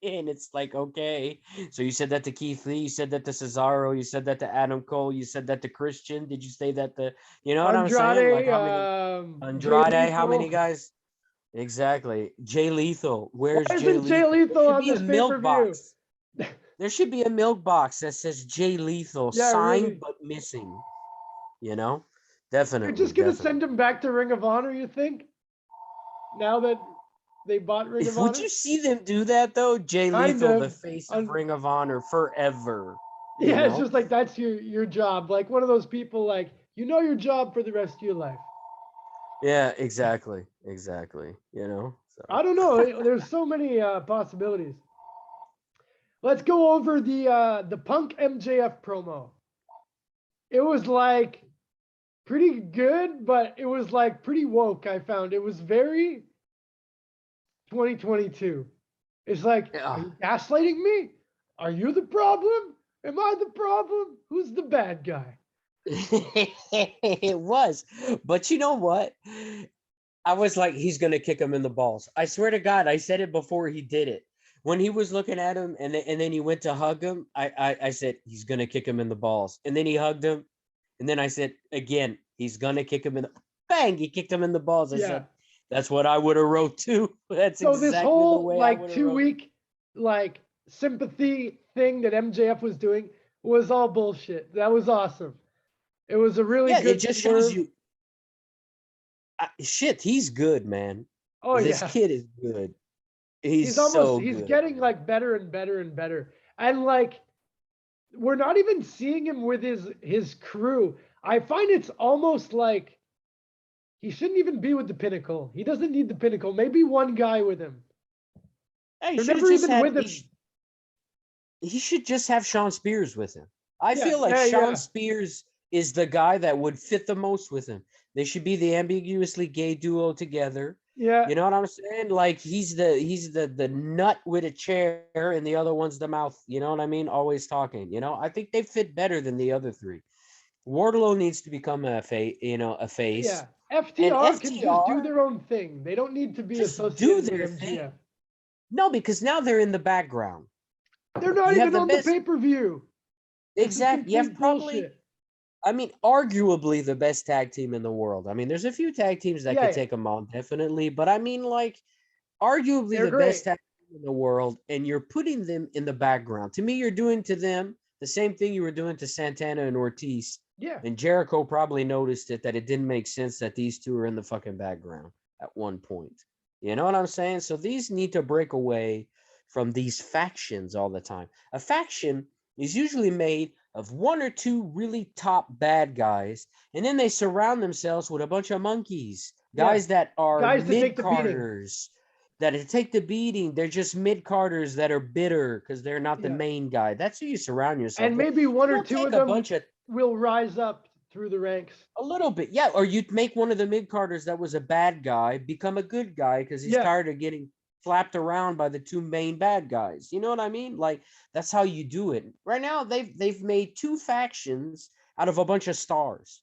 And it's like, okay. So you said that to Keith Lee, you said that to Cesaro, you said that to Adam Cole, you said that to Christian. Did you say that to, you know what I'm saying? Like how many Andrade, how many guys? Exactly. Jay Lethal. Where's Why Jay isn't Jay Lethal? Lethal There should on be a this milk pay-per-view? box. There should be a milk box that says Jay Lethal, Yeah, signed really. but missing. Definitely. They're just gonna send him back to Ring of Honor, you think? Now that they bought Ring of Honor? Would you see them do that though? Jay Kind Lethal, of. the face of Ring of Honor forever. Yeah, it's just like that's your job. Like one of those people, like you know your job for the rest of your life. Yeah, exactly. So. I don't know. There's so many possibilities. Let's go over the Punk MJF promo. It was like pretty good, but it was like pretty woke. I found it was very 2022. It's like, are you gaslighting me? Are you the problem? Am I the problem? Who's the bad guy? It was, but you know what? I was like, he's gonna kick him in the balls. I swear to God, I said it before he did it. When he was looking at him, and then he went to hug him, I said he's gonna kick him in the balls, and then he hugged him, and then I said again, he's gonna kick him in the bang. He kicked him in the balls. I Yeah. said that's what I would have wrote too. That's So this exactly the whole way I like would have two wrote. week like sympathy thing that MJF was doing was all bullshit. That was awesome. It was a really Yeah, it good just shows swerve. you. Shit, he's good, man. Oh This yeah. kid is good. He's so He's good, getting man. like better and better and better. And like we're not even seeing him with his crew. I find it's almost like he shouldn't even be with the Pinnacle. He doesn't need the Pinnacle. Maybe one guy with him. Hey, They're never even with him. He should just have Sean Spears with him. I Yeah, feel like yeah, Sean yeah. Spears is the guy that would fit the most with him. They should be the ambiguously gay duo together. Yeah. You know what I'm saying? Like he's the nut with a chair and the other one's the mouth. You know what I mean? Always talking. You know, I think they fit better than the other three. Wardlow needs to become a face. Yeah. And FTR can just do FTR their own thing. They don't need to be just do associated with their MGF. thing. No, because now they're in the background. They're not You have even the on the best. pay-per-view. This is Exactly. You have complete probably, bullshit. I mean, arguably the best tag team in the world. I mean, there's a few tag teams that Yeah, could yeah. take them on, definitely. But I mean, like, arguably They're the best great. tag team in the world, and you're putting them in the background. To me, you're doing to them the same thing you were doing to Santana and Ortiz. Yeah. And Jericho probably noticed it, that it didn't make sense that these two are in the fucking background at one point. You know what I'm saying? So these need to break away from these factions all the time. A faction is usually made of one or two really top bad guys, and then they surround themselves with a bunch of monkeys, Yeah. guys that are Guys that take mid the beating. carders, that take the beating. They're just mid carders that are bitter because they're not the Yeah. main guy. That's who you surround yourself And with. maybe one or Don't two take of a them bunch of will rise up through the ranks. a little bit, yeah. Or you'd make one of the mid carders that was a bad guy become a good guy because he's Yeah. tired of getting flapped around by the two main bad guys. You know what I mean? Like that's how you do it. Right now, they've made two factions out of a bunch of stars.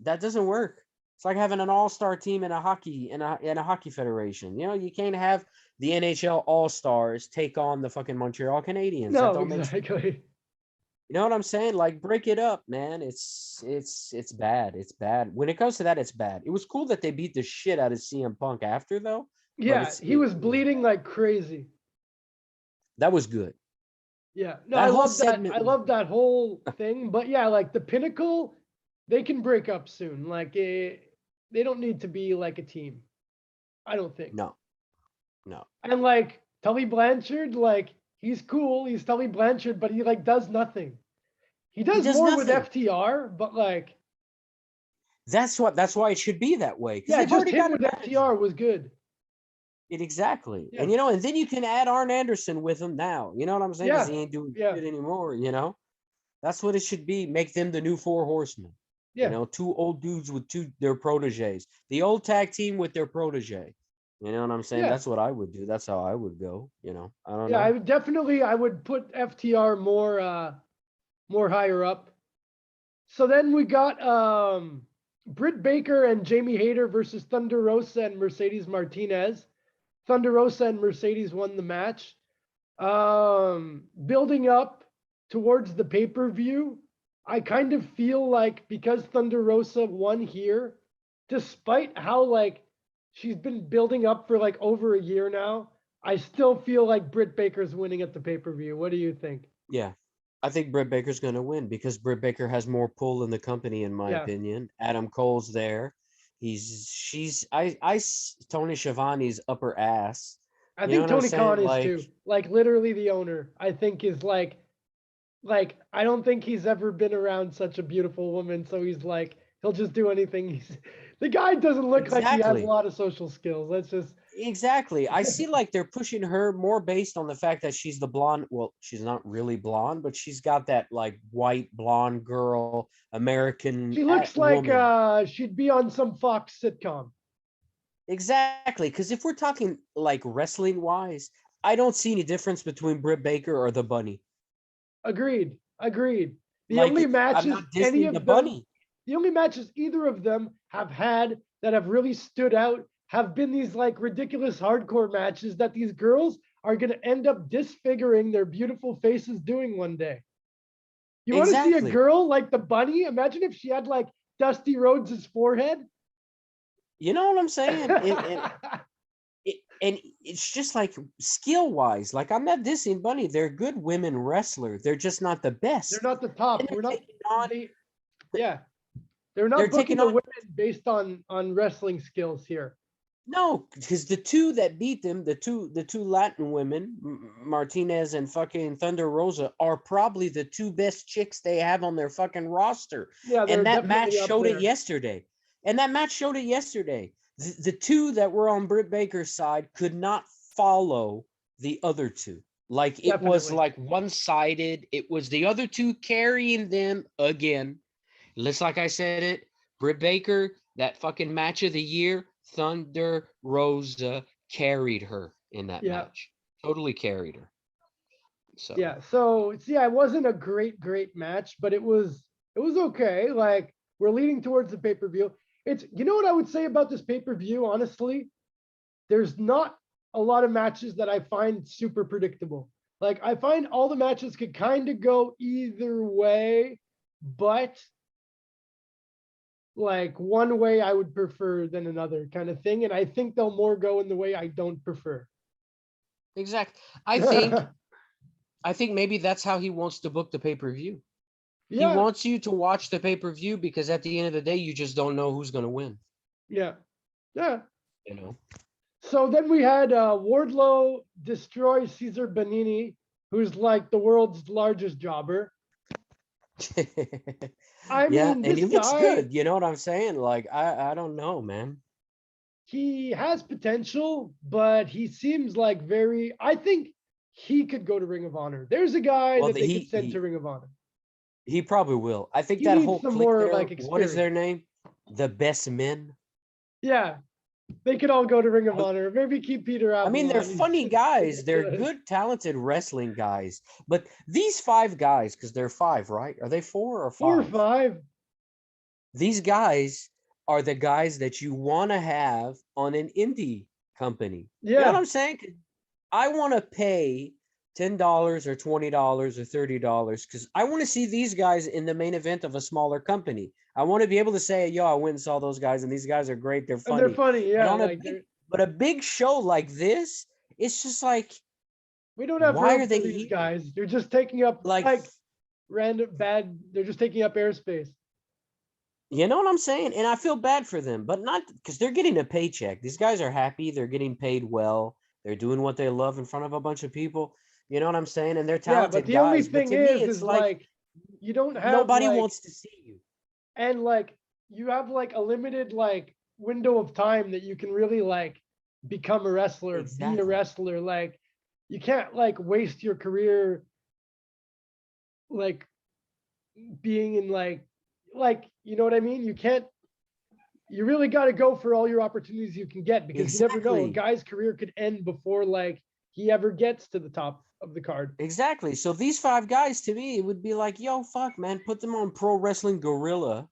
That doesn't work. It's like having an all-star team in a hockey federation. You know, you can't have the NHL all-stars take on the fucking Montreal Canadiens. That No, don't make sense. exactly. You know what I'm saying? Like break it up, man. It's bad. It's bad. When it comes to that, it's bad. It was cool that they beat the shit out of CM Punk after though. But Yeah, he was bleeding like crazy. that was good. Yeah. No, That I whole love that. segment I was love that whole thing. But yeah, like the Pinnacle, they can break up soon. Like they don't need to be like a team. I don't think. no. And like Tully Blanchard, like he's cool. He's Tully Blanchard, but he like does nothing. He does does more with nothing. FTR, but like That's why it should be that way. Because yeah, they've just already him got a with manager. FTR was good. Exactly. Yeah. And you know, and then you can add Arn Anderson with him now. You know what I'm saying? Because Yeah. he ain't doing Yeah. shit anymore, you know? That's what it should be. Make them the new four horsemen. Yeah. You know, two old dudes with their proteges. The old tag team with their protege. You know what I'm saying? Yeah. That's what I would do. That's how I would go. You know, I don't Yeah, know. I would definitely I would put FTR more higher up. So then we got Britt Baker and Jamie Hayter versus Thunder Rosa and Mercedes Martinez. Thunder Rosa and Mercedes won the match. Building up towards the pay-per-view, I kind of feel like because Thunder Rosa won here, despite how like she's been building up for like over a year now, I still feel like Britt Baker's winning at the pay-per-view. What do you think? Yeah. I think Britt Baker's going to win because Britt Baker has more pull in the company, in my Yeah. opinion. Adam Cole's there. Tony Schiavone's upper ass. I You know think what I'm Tony saying? Khan is Like, too. Like literally the owner, I think is like I don't think he's ever been around such a beautiful woman. So he's like he'll just do anything. The guy doesn't look like he has a exactly. lot of social skills. Let's just Exactly. I see like they're pushing her more based on the fact that she's the blonde. Well, she's not really blonde, but she's got that like white blonde girl, American she looks like woman. she'd be on some Fox sitcom. Exactly. Because if we're talking like wrestling wise, I don't see any difference between Britt Baker or the bunny. Agreed. Agreed. The Like, only I'm matches not any dissing the of them, bunny. the only matches either of them have had that have really stood out have been these like ridiculous hardcore matches that these girls are going to end up disfiguring their beautiful faces doing one day. You want to see a Exactly. girl like the bunny? Imagine if she had like Dusty Rhodes' forehead. You know what I'm saying? And it's just like skill wise, like I'm not dissing Bunny. They're good women wrestler. They're just not the best. They're not the And top. they're We're not. taking on, They, yeah, they're they're not booking taking the on women based on wrestling skills here. no, because the two that beat them, the two Latin women, Martinez and fucking Thunder Rosa, are probably the two best chicks they have on their fucking roster. Yeah, they're And that match definitely up showed it there. yesterday. And that match showed it yesterday. The two that were on Britt Baker's side could not follow the other two. Like it was Definitely. like one-sided. It was the other two carrying them again. Just like I said it, Britt Baker, that fucking match of the year, Thunder Rosa carried her in that Yeah. match. Totally carried her. So Yeah. So yeah, it wasn't a great match, but it was okay. Like we're leading towards the pay-per-view. It's you know what I would say about this pay-per-view, honestly? There's not a lot of matches that I find super predictable. Like I find all the matches could kind of go either way, but like one way I would prefer than another kind of thing. And I think they'll more go in the way I don't prefer. exactly. I think maybe that's how he wants to book the pay-per-view. He Yeah, wants you to watch the pay-per-view because at the end of the day, you just don't know who's gonna win. yeah, yeah. You know? So then we had Wardlow destroy Caesar Bonini, who's like the world's largest jobber. I Yeah, mean, and this he looks guy, good. You know what I'm saying? Like, I don't know, man. he has potential, but he seems like very, I think he could go to Ring of Honor. There's a guy Well, that they could send to Ring of Honor. he probably will. I think He that needs whole some clique more there, like what is their experience. name? The Best Men. Yeah, they could all go to Ring of I Honor. Maybe keep Peter I mean, they're Avalon. funny He's guys. They're ridiculous. good, talented wrestling guys. But these five guys, because they're five, right? Are they four or 4 or five? 5. These guys are the guys that you want to have on an indie company. You know what Yeah, I'm saying? I want to pay $10 or $20 or $30 because I want to see these guys in the main event of a smaller company. I want to be able to say, yo, I went and saw those guys and these guys are great. They're and they're funny. funny. But Yeah, on a like big, they're but a big show like this, it's just like, we don't have why are room they for these here? guys. They're just taking up Like, like random bad. They're just taking up airspace. you know what I'm saying? And I feel bad for them, but not because they're getting a paycheck. These guys are happy. They're getting paid well. They're doing what they love in front of a bunch of people. You know what I'm saying? And they're Yeah, but talented the only guys. But thing to me, it's is like like you don't have nobody like wants to see you. and like you have like a limited like window of time that you can really like become a wrestler, be a Exactly. wrestler. Like you can't like waste your career like being in like you know what I mean? You can't you really got to go for all your opportunities you can get because you never know. A Exactly. guy's career could end before like he ever gets to the top of the card. Exactly. So these five guys to me, it would be like, yo, fuck, man, put them on Pro Wrestling Gorilla.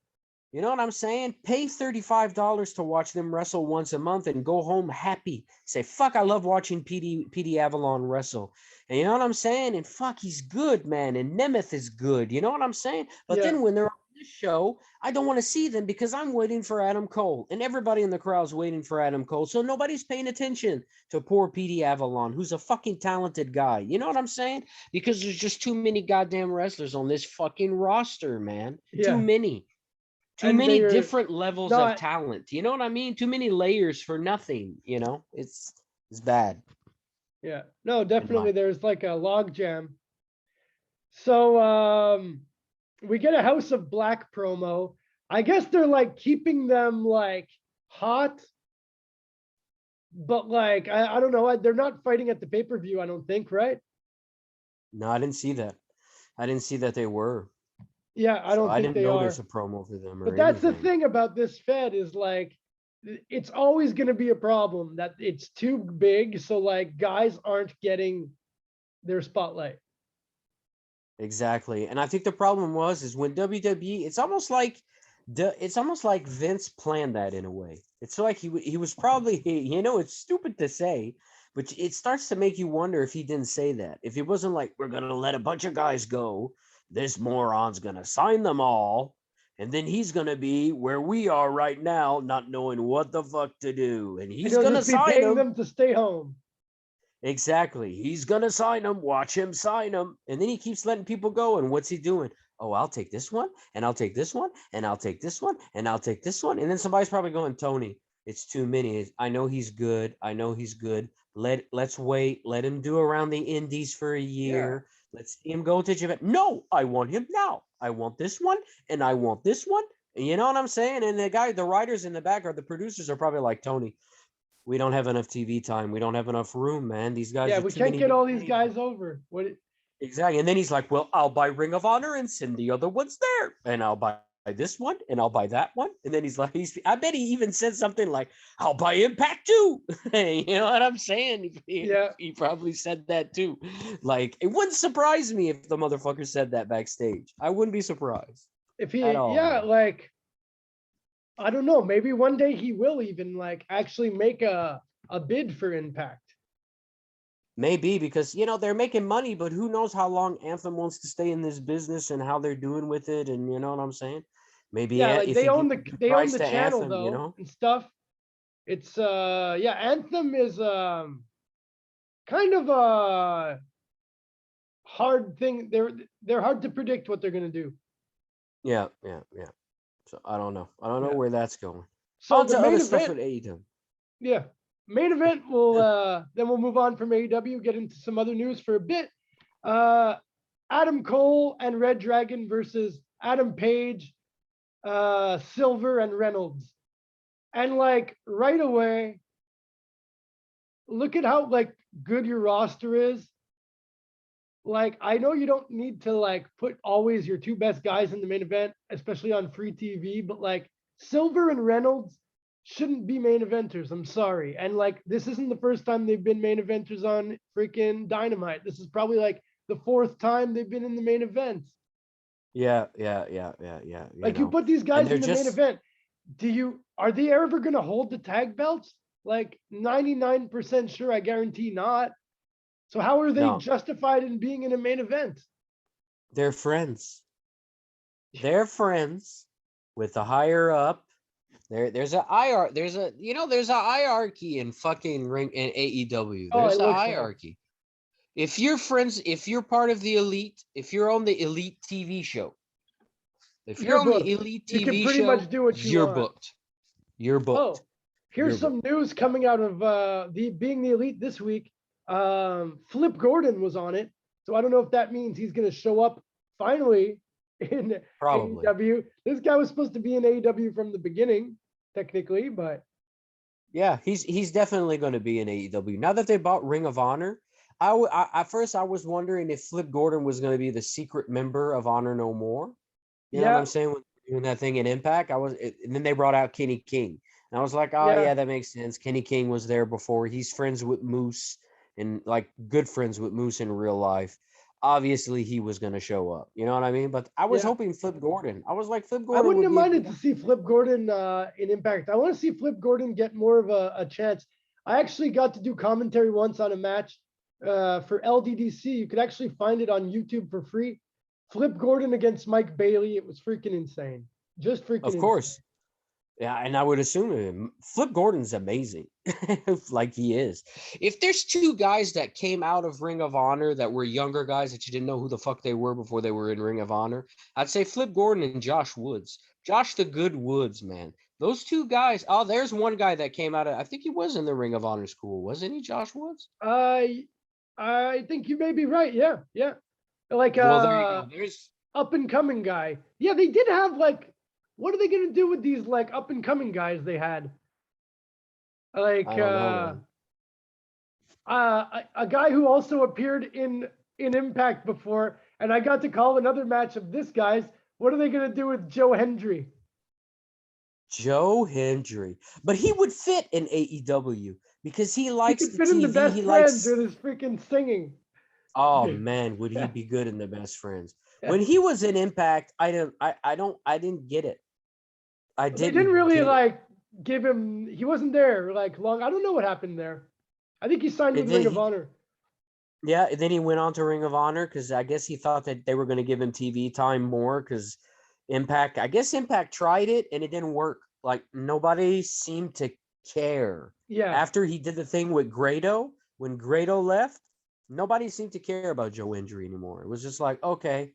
You know what I'm saying? Pay $35 to watch them wrestle once a month and go home happy. Say, fuck, I love watching PD Avalon wrestle. And you know what I'm saying? And fuck, he's good, man. And Nemeth is good. You know what I'm saying? But Yeah. then when they're on this show, I don't want to see them because I'm waiting for Adam Cole. And everybody in the crowd's waiting for Adam Cole. So nobody's paying attention to poor PD Avalon, who's a fucking talented guy. You know what I'm saying? Because there's just too many goddamn wrestlers on this fucking roster, man. Too Yeah. many. Too And many they're different levels of not talent. You know what I mean? Too many layers for nothing, it's bad. yeah. No, In my definitely there's like a log jam. So we get a House of Black promo. I guess they're like keeping them like hot, but like I don't know. They're not fighting at the pay-per-view, I don't think, right? No, I didn't see that. I didn't see that they were. Yeah, I So don't I think didn't they know there's are. a promo for them But or that's the anything. thing about this Fed is like it's always going to be a problem that it's too big, so like guys aren't getting their spotlight. Exactly. And I think the problem was is when WWE, it's almost like It's almost like Vince planned that in a way. It's like he was probably, it's stupid to say, but it starts to make you wonder if he didn't say that. If it wasn't like, we're gonna let a bunch of guys go, this moron's gonna sign them all, and then he's gonna be where we are right now, not knowing what the fuck to do, and And he's he'll gonna just be sign paying them. them to stay home. Exactly. He's gonna sign him. Watch him sign him. And then he keeps letting people go. And what's he doing? Oh, I'll take this one, and I'll take this one, and I'll take this one, and I'll take this one. And then somebody's probably going, Tony, it's too many. I know he's good. I know he's good. Let's wait. Let him do around the indies for a Yeah. year. Let's see him go to Japan. No, I want him now. I want this one, and I want this one. And you know what I'm saying? And the writers in the back, or the producers, are probably like, Tony, we don't have enough TV time. We don't have enough room, man. These guys Yeah, are we too can't many get big all these names. guys over. What? Exactly. And then he's like, well, I'll buy Ring of Honor and send the other ones there. And I'll buy this one and I'll buy that one. And then he's like, I bet he even said something like, I'll buy Impact too. You know what I'm saying? Yeah. He probably said that too. Like, it wouldn't surprise me if the motherfucker said that backstage. I wouldn't be surprised If at he, all, yeah, man. like, I don't know. Maybe one day he will even like actually make a bid for Impact. Maybe because they're making money, but who knows how long Anthem wants to stay in this business and how they're doing with it, and you know what I'm saying? Maybe Yeah, like if he gives a good they own price the to channel Anthem, though and stuff. It's yeah, Anthem is kind of a hard thing. They're hard to predict what they're gonna do. yeah. So I don't know. I don't know Yeah. where that's going. So On the to other main stuff event, with AEW. yeah. Main event will then we'll move on from AEW, get into some other news for a bit. Adam Cole and Red Dragon versus Adam Page, Silver and Reynolds. And like right away, look at how like good your roster is. Like I know you don't need to like put always your two best guys in the main event, especially on free TV, but like Silver and Reynolds shouldn't be main eventers. I'm sorry. And like this isn't the first time they've been main eventers on freaking Dynamite. This is probably like the fourth time they've been in the main event. Yeah. Like you put these And guys they're in the main just event. Are they ever gonna hold the tag belts? Like 99% sure, I guarantee not. So how are they no, justified in being in a main event? they're friends. They're friends with the higher up. There's a IR. There's a hierarchy in fucking ring in AEW. Oh, There's it a looks like. hierarchy. If you're friends, if you're part of the elite, if you're on the elite TV show, if you're You're on the booked. elite You can TV pretty much show, do what you you're want. booked. You're booked. Oh, You're here's booked. some news coming out of the being the elite this week. Flip Gordon was on it, so I don't know if that means he's going to show up finally in Probably. AEW. This guy was supposed to be in AEW from the beginning, technically, but Yeah, he's definitely going to be in AEW. Now that they bought Ring of Honor, at first I was wondering if Flip Gordon was going to be the secret member of Honor No More. You know what I'm yeah, saying? When doing that thing in Impact, and then they brought out Kenny King, and I was like, oh yeah, yeah, that makes sense. Kenny King was there before. He's friends with Moose, and like good friends with Moose in real life. Obviously, he was going to show up. You know what I mean? But I was yeah. hoping Flip Gordon. I was like, Flip I Gordon wouldn't would have be a minded good. to see Flip Gordon in Impact. I want to see Flip Gordon get more of a chance. I actually got to do commentary once on a match for LDDC. You could actually find it on YouTube for free. Flip Gordon against Mike Bailey. It was freaking insane. Just freaking Of insane. course. Yeah, and I would assume Flip Gordon's amazing, like he is. If there's two guys that came out of Ring of Honor that were younger guys that you didn't know who the fuck they were before they were in Ring of Honor, I'd say Flip Gordon and Josh Woods. Josh the Good Woods, man. Those two guys. Oh, there's one guy that came out of. I think he was in the Ring of Honor school, wasn't he, Josh Woods? I think you may be right. Yeah, yeah. Like Well, there you go. There's. up and coming guy. Yeah, they did have like. What are they gonna do with these like up and coming guys they had? Like I don't know, man. a guy who also appeared in Impact before, and I got to call another match of this guy's. What are they gonna do with Joe Hendry? Joe Hendry, but he would fit in AEW because he He likes could the fit in the TV. best He friends likes. with his freaking singing. Oh man, would he be good in the Best Friends? When he was in Impact, I didn't get it. I They didn't really get it. like give him. He wasn't there like long. I don't know what happened there. I think he signed with And then Ring of Honor. yeah, and then he went on to Ring of Honor because I guess he thought that they were going to give him TV time more because Impact, I guess Impact tried it and it didn't work. Like nobody seemed to care. Yeah, After he did the thing with Grado, when Grado left, nobody seemed to care about Joe Injury anymore. It was just like, okay,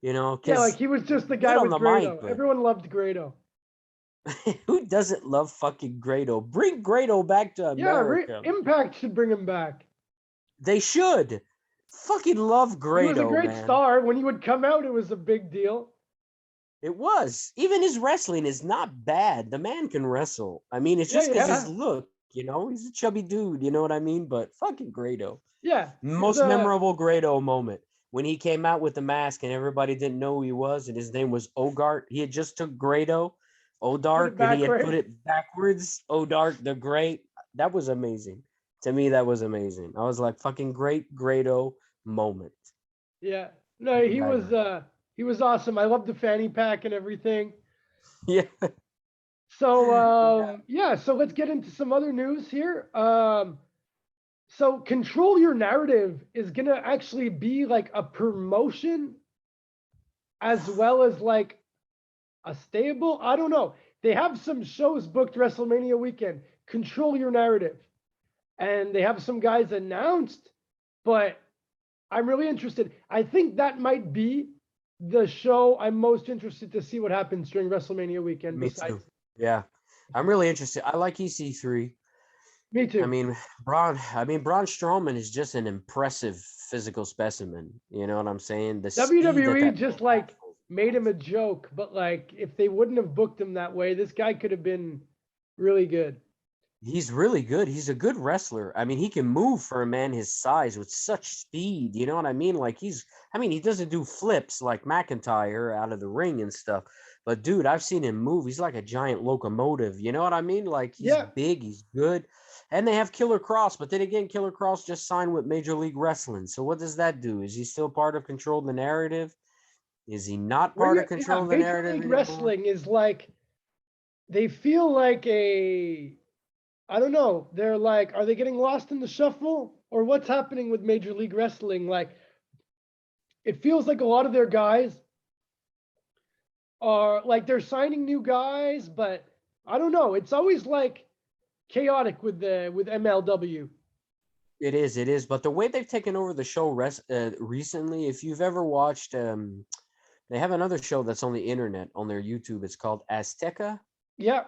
yeah. Like because he was just the good guy on with the mic, Grado. but Everyone loved Grado. who doesn't love fucking Grado? Bring Grado back to Yeah, America. Impact should bring him back. They should. Fucking love He was a Grado, great man. star. When he would come out, it was a big deal. It was. Even his wrestling is not bad. The man can wrestle. I mean, it's Yeah, just because his yeah, look, he's a chubby dude, you know what I mean? But fucking Grado. yeah. He's Most memorable Grado moment when he came out with the mask and everybody didn't know who he was, and his name was Ogart. He had just took Grado, put it Odark, and he had put backward. it backwards. Odark the Great. That was amazing. To me, that was amazing. I was like, fucking great Grado moment. Yeah. No, he was awesome. I love the fanny pack and everything. Yeah. So yeah, so let's get into some other news here. So control your narrative is gonna actually be like a promotion as well as like a stable. I don't know. They have some shows booked WrestleMania weekend. Control your narrative. And they have some guys announced, but I'm really interested. I think that might be the show I'm most interested to see what happens during WrestleMania weekend. Me Besides, too. Yeah. I'm really interested. I like EC3. me I too. mean, Braun Strowman is just an impressive physical specimen. You know what I'm saying? The speed that WWE that just man has like is made him a impressive. joke, but like if they wouldn't have booked him that way, this guy could have been really good. He's really good. He's a good wrestler. I mean, he can move for a man his size with such speed. You know what I mean? Like he doesn't do flips like McIntyre out of the ring and stuff. But dude, I've seen him move. He's like a giant locomotive. You know what I mean? Like he's Yeah, big, he's good. And they have Killer Cross, but then again, Killer Cross just signed with Major League Wrestling. So what does that do? Is he still part of Control the Narrative? Is he not what do part you? of Yeah, Control the Major Narrative League anymore? Wrestling is like they feel like a. I don't know. They're like, are they getting lost in the shuffle, or what's happening with Major League Wrestling? Like, it feels like a lot of their guys are like they're signing new guys, but I don't know. It's always like chaotic with MLW. It is. But the way they've taken over the show recently, if you've ever watched, they have another show that's on the internet on their YouTube. It's called Azteca. Yeah,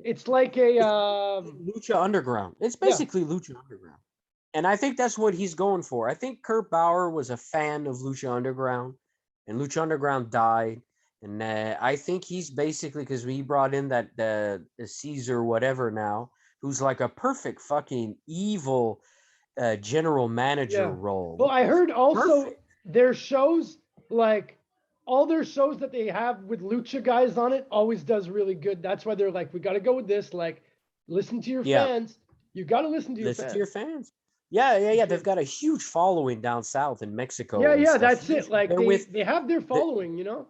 it's like a It's Lucha Underground. It's yeah. basically Lucha Underground. And I think that's what he's going for. I think Kurt Bauer was a fan of Lucha Underground, and Lucha Underground died. And I think he's basically because we brought in that Caesar whatever now, who's like a perfect fucking evil general manager Yeah. role, Well, which I is heard also perfect. their shows, like all their shows that they have with lucha guys on it, always does really good. That's why they're like, we got to go with this. Like, listen to your Yeah, fans. You got to listen to your listen to fans. your fans. Yeah, yeah, For yeah. They've sure. got a huge following down south in Yeah, Mexico and yeah, stuff. that's it. Like They're with they have their the following, you know?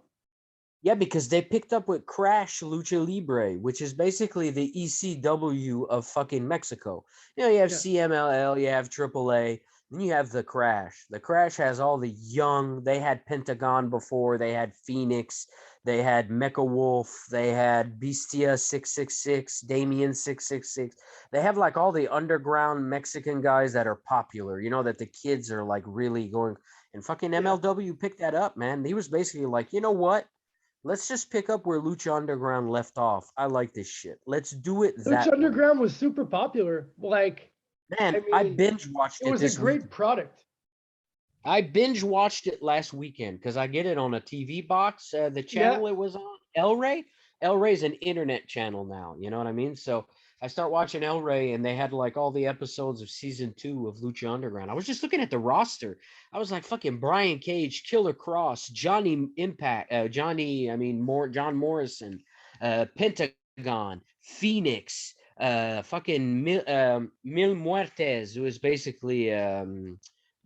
Yeah, because they picked up with Crash Lucha Libre, which is basically the ECW of fucking Mexico. You have Yeah. CMLL, you have AAA, then you have the Crash. The Crash has all the young. They had Pentagon before. They had Phoenix. They had Mecha Wolf. They had Bestia 666, Damien 666. They have like all the underground Mexican guys that are popular. That the kids are like really going. And fucking Yeah. MLW picked that up, man. He was basically like, you know what? Let's just pick up where Lucha Underground left off. I like this shit. Let's do it Lucha that way. Underground was super popular. Like, Man, I I mean, binge watched it it was a this week. great product. I binge watched it last weekend because I get it on a TV box. The Yeah. channel it was on, El Rey. El Rey's an internet channel now. You know what I mean? So I start watching El Rey, and they had like all the episodes of season 2 of Lucha Underground. I was just looking at the roster. I was like, fucking Brian Cage, Killer Cross, Johnny Impact, John Morrison, Pentagon, Phoenix, Mil Muertes, who is basically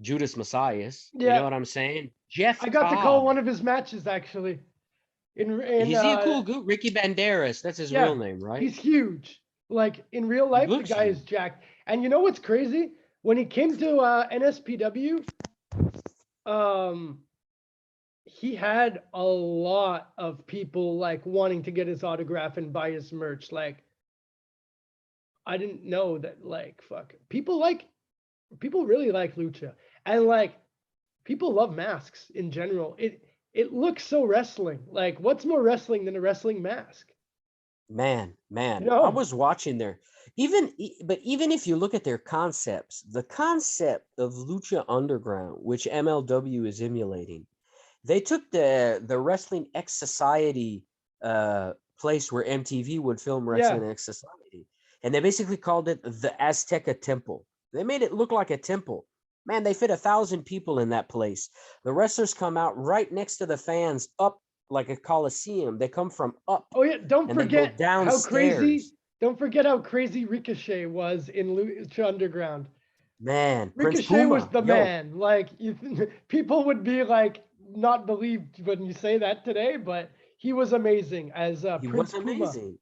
Judas Messias. You know Yeah. what I'm saying? I Jeff got to call Cobb. one of his matches actually. He's a cool dude. Ricky Banderas. That's his real yeah, name, right? he's huge. Like in real life, the Looks guy huge. is jacked. And you know what's crazy? When he came to NSPW, um, he had a lot of people like wanting to get his autograph and buy his merch. Like, I didn't know that. Like, fuck, people really like lucha, and like people love masks in general. It looks so wrestling. Like, what's more wrestling than a wrestling mask? Man, You I know? was watching there. But even if you look at their concepts, the concept of Lucha Underground, which MLW is emulating, they took the Wrestling X Society place where MTV would film Yeah. Wrestling X Society, and they basically called it the Azteca Temple. They made it look like a temple. Man, they fit 1,000 people in that place. The wrestlers come out right next to the fans, up like a coliseum. They come from up Oh yeah. and they go downstairs. Don't forget how crazy Ricochet was in Lucha Underground. Man, Prince Ricochet was Puma, the yo, man. Like people would be like not believed when you say that today, but he was amazing as he Prince was Puma. amazing.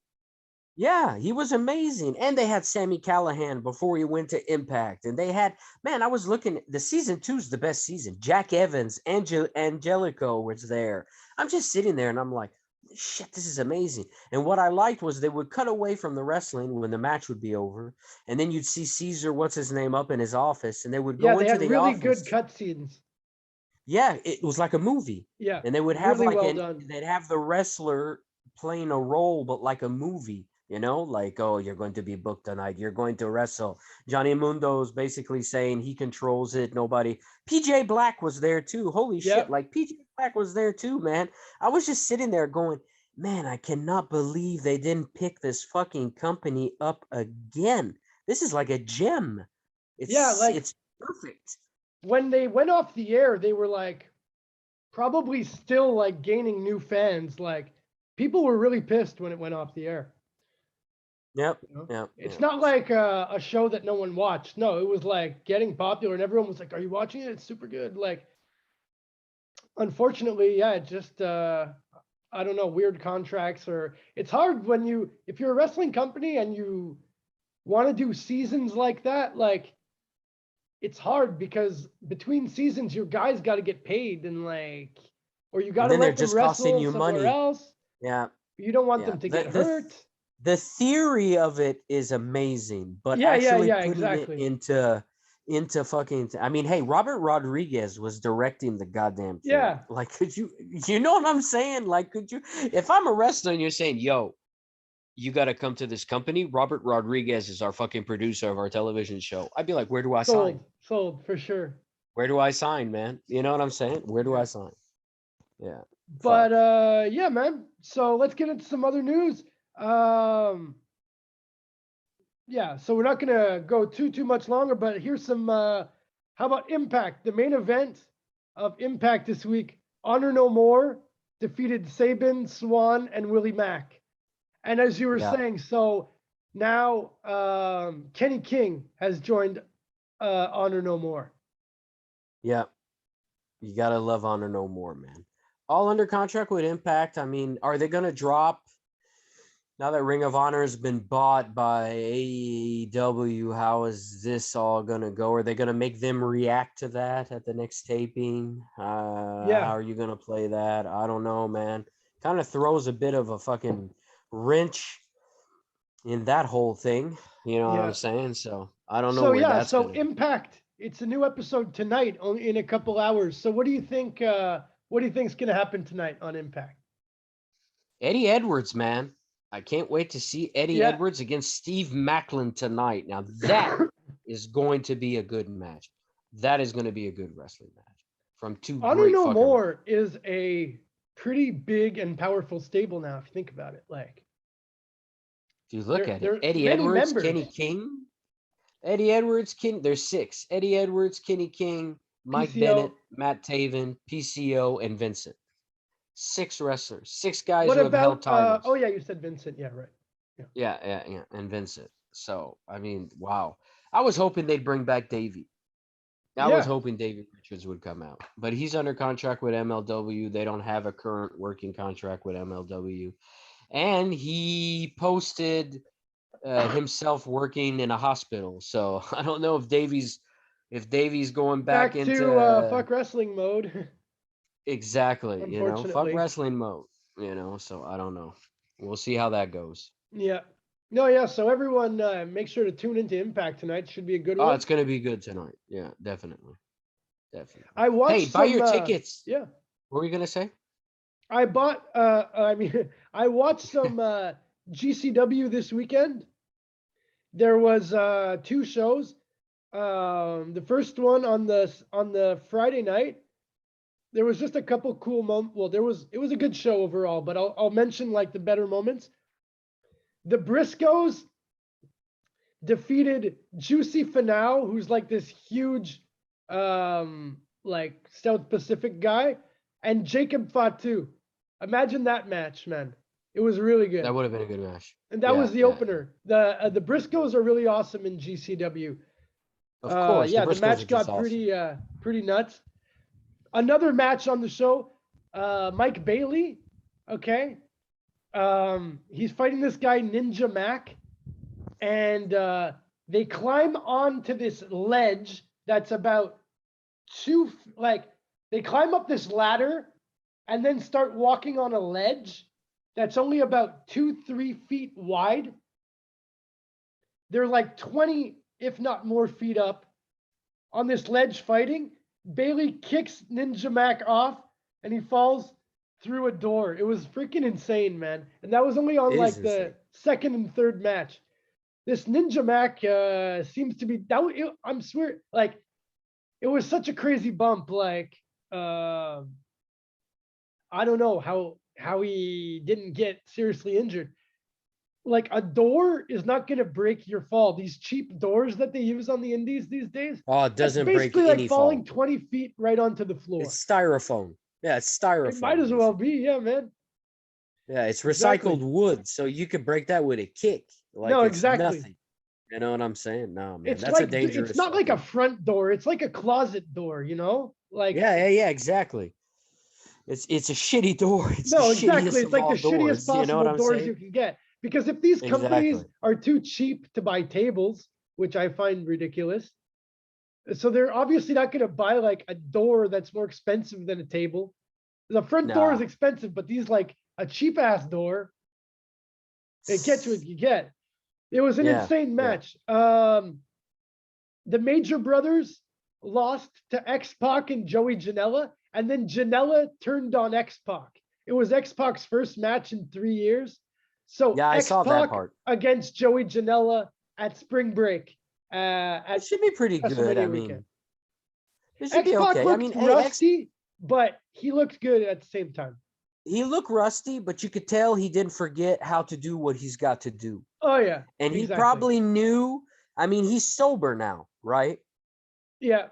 Yeah, he was amazing. And they had Sammy Callahan before he went to Impact. And they had, man, I was looking, the season 2 is the best season. Jack Evans, Angelico was there. I'm just sitting there and I'm like, shit, this is amazing. And what I liked was they would cut away from the wrestling when the match would be over. And then you'd see Caesar, what's his name, up in his office. And they would Yeah, go they into had the really good office. cutscenes. Yeah, it was like a movie. Yeah, And they would have really like well done. they'd have the wrestler playing a role, but like a movie, like, oh, you're going to be booked tonight. You're going to wrestle. Johnny Mundo's basically saying he controls it. Nobody. PJ Black was there too. Holy shit. Yep. Like PJ Black was there too, man. I was just sitting there going, man, I cannot believe they didn't pick this fucking company up again. This is like a gem. Yeah, like It's perfect. when they went off the air, they were like probably still like gaining new fans. Like people were really pissed when it went off the air. Yep. You know? Yep. It's Yep. not like a show that no one watched. No, it was like getting popular, and everyone was like, "Are you watching it? It's super good." Like, unfortunately, yeah, it just I don't know, weird contracts, or it's hard when if you're a wrestling company and you want to do seasons like that, like it's hard because between seasons your guys got to get paid, and like, or you got And to then they're let them just costing wrestle you somewhere money. else. Yeah. You don't want Yeah. them to get hurt. The theory of it is amazing, but actually Yeah, putting it exactly. into fucking, I mean, hey, Robert Rodriguez was directing the goddamn thing. Yeah. Like, you know what I'm saying? Like, if I'm a wrestler and you're saying, yo, you got to come to this company, Robert Rodriguez is our fucking producer of our television show, I'd be like, where do I sign? Sold for sure. Where do I sign, man? You know what I'm saying? Where do I sign? Yeah. But Fuck. yeah, man. So let's get into some other news. Yeah, so we're not gonna go too much longer, but here's some how about Impact? The main event of Impact this week, Honor No More defeated Sabin, Swan, and Willie Mack. And as you were Yeah. saying, so now Kenny King has joined Honor No More. Yeah. You gotta love Honor No More, man. All under contract with Impact. I mean, are they gonna drop now that Ring of Honor has been bought by AEW? How is this all gonna go? Are they gonna make them react to that at the next taping? Yeah. How are you gonna play that? I don't know, man. Kind of throws a bit of a fucking wrench in that whole thing. You know what I'm Yeah. saying? So I don't know So where yeah, that's so gonna go. Impact, it's a new episode tonight only in a couple hours. So what do you think is gonna happen tonight on Impact? Eddie Edwards, man. I can't wait to see Eddie Yeah. Edwards against Steve Macklin tonight. Now that is going to be a good match. That is going to be a good wrestling match from two Honor great No fucking. More is a pretty big and powerful stable now, if you think about it. Like, If you look at it, there Eddie many Edwards, members. Kenny King, Eddie Edwards, There's 6: Eddie Edwards, Kenny King, Mike PCO. Bennett, Matt Taven, PCO, and Vincent. 6 wrestlers, 6 guys What who have held about titles. oh yeah, you said Vincent. Yeah, right. Yeah, and Vincent. So I mean, wow. I was hoping they'd bring back Davey. I was Yeah, hoping David Richards would come out, but he's under contract with MLW. They don't have a current working contract with MLW, and he posted himself working in a hospital. So I don't know if Davey's going back back to into fuck wrestling mode, exactly, fuck unfortunately. wrestling mode, So I don't know. We'll see how that goes. Yeah. No, yeah. So everyone, make sure to tune into Impact tonight. Should be a good Oh, one. it's gonna be good tonight. Yeah, definitely, definitely. I Hey, watched buy some. your tickets. Yeah, What were you gonna say? I bought. I mean, I watched some GCW this weekend. There was two shows. The first one on the Friday night. There was just a couple cool moments. Well, it was a good show overall, but I'll mention like the better moments. The Briscoes defeated Juicy Finau, who's like this huge, like South Pacific guy, and Jacob Fatu. Imagine that match, man. It was really good, That would have been a good match. and that Yeah, was the yeah. opener. The Briscoes are really awesome in GCW. Of course, Yeah, the the Briscoes are match just got awesome. pretty nuts. Another match on the show, Mike Bailey. Okay, he's fighting this guy Ninja Mac, and they climb onto this ledge that's about like they climb up this ladder and then start walking on a ledge that's only about 3 feet wide. They're like 20, if not more, feet up on this ledge fighting. Bailey kicks Ninja Mac off and he falls through a door. It was freaking insane, man. And that was only on It is like insane. the second and third match. This Ninja Mac seems to be I'm swear like it was such a crazy bump. Like I don't know how he didn't get seriously injured. Like a door is not going to break your fall. These cheap doors that they use on the indies these days, Oh, it that's doesn't break basically like any falling fall. 20 feet right onto the floor. It's styrofoam. Yeah, it's It might styrofoam, as well basically. be, yeah, man. Yeah, it's recycled Exactly. wood, so you could break that with a kick. Like No, it's exactly. nothing. You know what I'm saying? No, man, It's that's a like it's dangerous not like a fucking. front door. It's like a closet door, you know? Like Yeah, exactly. It's a shitty door. It's the no, exactly. shittiest It's of like the all shittiest doors. You know what possible I'm doors saying? you can get. Because if these companies Exactly. are too cheap to buy tables, which I find ridiculous, so they're obviously not going to buy like a door that's more expensive than a table. The front door is Nah. expensive, but these like a cheap ass door, it gets what you get. It was an Yeah, insane yeah. match. The Major Brothers lost to X-Pac and Joey Janela, and then Janela turned on X-Pac. It was X-Pac's first match in 3 years. So Yeah, I saw that X-Pac part. against Joey Janela at Spring Break It at should be pretty good. I WrestleMania weekend. mean, it should be X-Pac okay. I looked mean, hey, rusty, but he looked good at the same time. he looked rusty, but you could tell he didn't forget how to do what he's got to do. Oh yeah, And he exactly. probably knew, I mean, he's sober now, right? Yeah.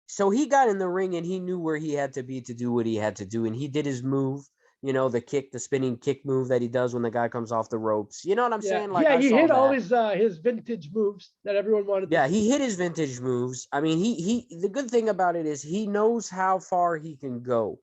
So he got in the ring and he knew where he had to be to do what he had to do. And he did his move, the spinning kick move that he does when the guy comes off the ropes. You know what I'm saying? Like I He saw hit all that. his vintage moves that everyone wanted to Yeah, see. he hit his vintage moves. I mean, the good thing about it is he knows how far he can go.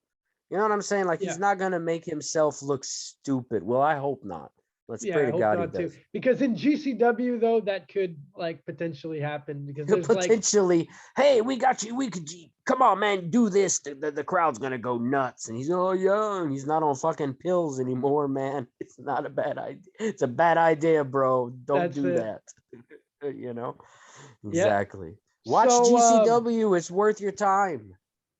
You know what I'm saying? Like he's not gonna make himself look stupid. Well, I hope not. Let's Yeah, pray I to hope God he not too. does. Because in GCW though, that could like potentially happen because there's like Potentially, hey, we got you. We could come on, man, do this. The crowd's gonna go nuts. And he's and he's not on fucking pills anymore, man. It's not a bad idea. It's a bad idea, bro. Don't that's do it. that. You know? Yeah. Exactly. Watch So GCW. It's worth your time.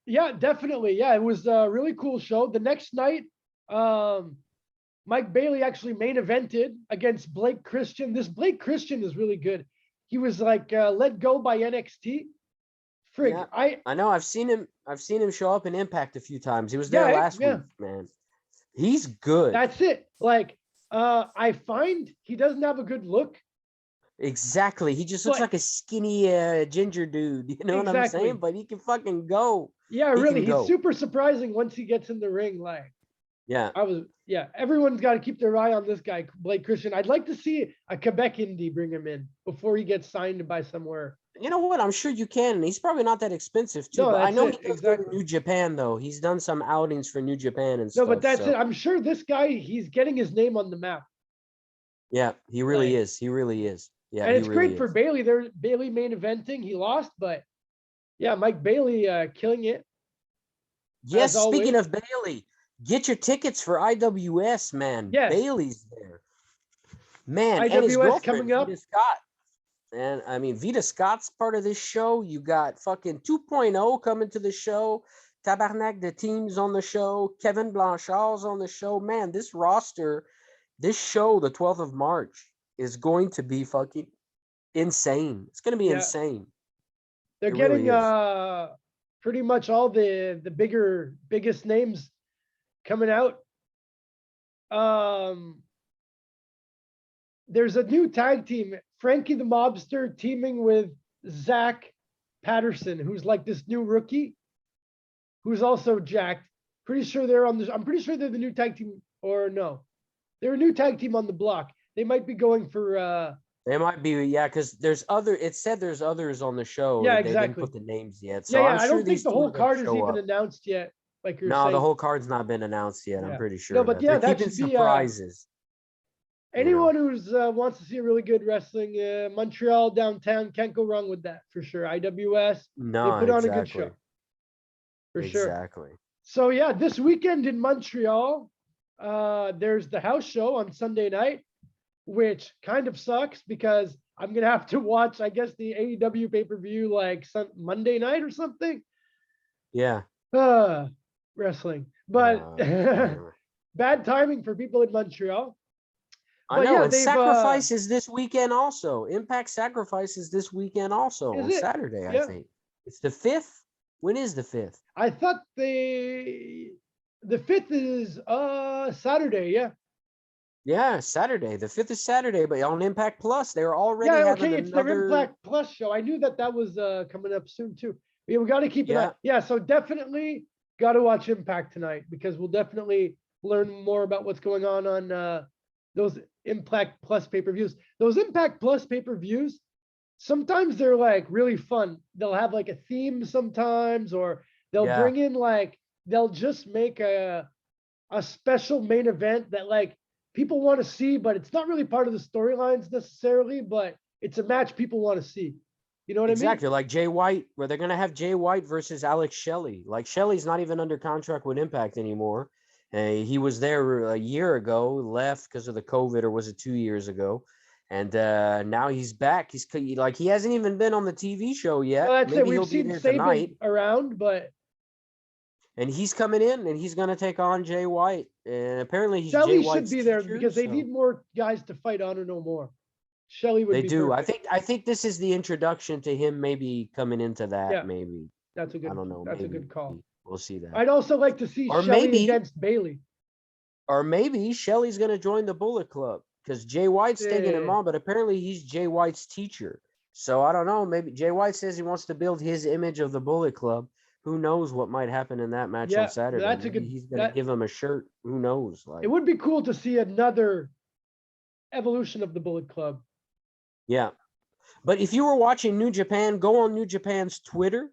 yeah, definitely. Yeah, it was a really cool show. The next night, Mike Bailey actually main evented against Blake Christian. This Blake Christian is really good. He was like let go by NXT. Frig, Yeah, I know. I've seen him. I've seen him show up in Impact a few times. He was there yeah, last week, man. He's good. That's it. Like, I find he doesn't have a good look. Exactly. He just looks like a skinny ginger dude. You know what I'm saying? But he can fucking go. Yeah, He really. can He's go. super surprising once he gets in the ring. Like, Yeah. Everyone's got to keep their eye on this guy, Blake Christian. I'd like to see a Quebec indie bring him in before he gets signed by somewhere. You know what? I'm sure you can. And he's probably not that expensive too. No, But I that's know he it. does go to Exactly. New Japan though. He's done some outings for New Japan and No, but stuff. that's it. So I'm sure this guy, he's getting his name on the map. yeah, he really Like, is. He really is. Yeah, and he it's really great for is. Bailey. They're Bailey main eventing. He lost, but yeah, Mike Bailey killing it as Yes, speaking always. of Bailey, get your tickets for IWS, man. Yes, Bailey's there. Man, and his IWS girlfriend, coming up. Vita Scott. And I mean, Vita Scott's part of this show. You got fucking 2.0 coming to the show. Tabarnak, the team's on the show. Kevin Blanchard's on the show. Man, this roster, this show, the 12th of March, is going to be fucking insane. It's going to be Yeah, insane. they're It really getting is. pretty much all the biggest names coming out. There's a new tag team, Frankie the Mobster teaming with Zach Patterson, who's like this new rookie, who's also jacked. Pretty sure they're on this. I'm pretty sure they're the new tag team, or no, they're a new tag team on the block. They might be going for. They might be, yeah, because there's other. It said there's others on the show. Yeah, They didn't exactly. put the names yet, Yeah, so yeah. I'm I sure don't think these the two whole are going to card is show even up. announced yet, like you're No, the saying. whole card's not been announced yet. I'm Yeah. pretty No, sure but that yeah, they're that keeping should be surprises. anyone who's wants to see really good wrestling, Montreal downtown can't go wrong with that for sure. IWS, they No, put on a good exactly. show for sure. Exactly. So yeah, this weekend in Montreal, there's the house show on Sunday night, which kind of sucks because I'm gonna have to watch, I guess, the AEW pay-per-view like Monday night or something. Yeah. Wrestling, but Whatever. bad timing for people in Montreal. I But know. yeah, And they've Sacrifice is this weekend also. Impact Sacrifice is this weekend also is on it? Saturday, I Yeah, think. It's the 5th. When is the 5th? I thought the 5th is Saturday. Yeah. Yeah, Saturday. The 5th is Saturday, but on Impact Plus, they're already Yeah, having okay, it's their another. Impact Plus show. I knew that was coming up soon too. Yeah, we got to keep an eye. Yeah. Yeah, so definitely got to watch Impact tonight because we'll definitely learn more about what's going on those Impact Plus pay-per-views. Those Impact Plus pay-per-views, sometimes they're like really fun. They'll have like a theme sometimes, or they'll Yeah. bring in like they'll just make a special main event that like people want to see, but it's not really part of the storylines necessarily, but it's a match people want to see. You know what Exactly, I mean? like Jay White, where they're gonna have Jay White versus Alex Shelley. Like Shelley's not even under contract with Impact anymore. He was there a year ago, left because of the COVID, or was it 2 years ago? And now he's back. Like he hasn't even been on the TV show yet. Well, that's it. Maybe We've he'll be seen there Saban tonight. around, but And he's coming in, and he's gonna take on Jay White. And apparently he's Jay Shelly should White's be there teacher. because they So need more guys to fight Honor No More. Shelly would they be do. perfect. I think this is the introduction to him maybe coming into that. Yeah, Maybe. I don't know. that's a Maybe good call. we'll see that. I'd also like to see Or Shelly maybe, against Bailey. or maybe Shelly's gonna join the Bullet Club because Jay White's taking him on, but apparently he's Jay White's teacher. So I don't know. Maybe Jay White says he wants to build his image of the Bullet Club. Who knows what might happen in that match on Yeah, Saturday? that's a Maybe good he's gonna give him a shirt. Who knows? It Like, would be cool to see another evolution of the Bullet Club. yeah. But if you were watching New Japan, go on New Japan's Twitter,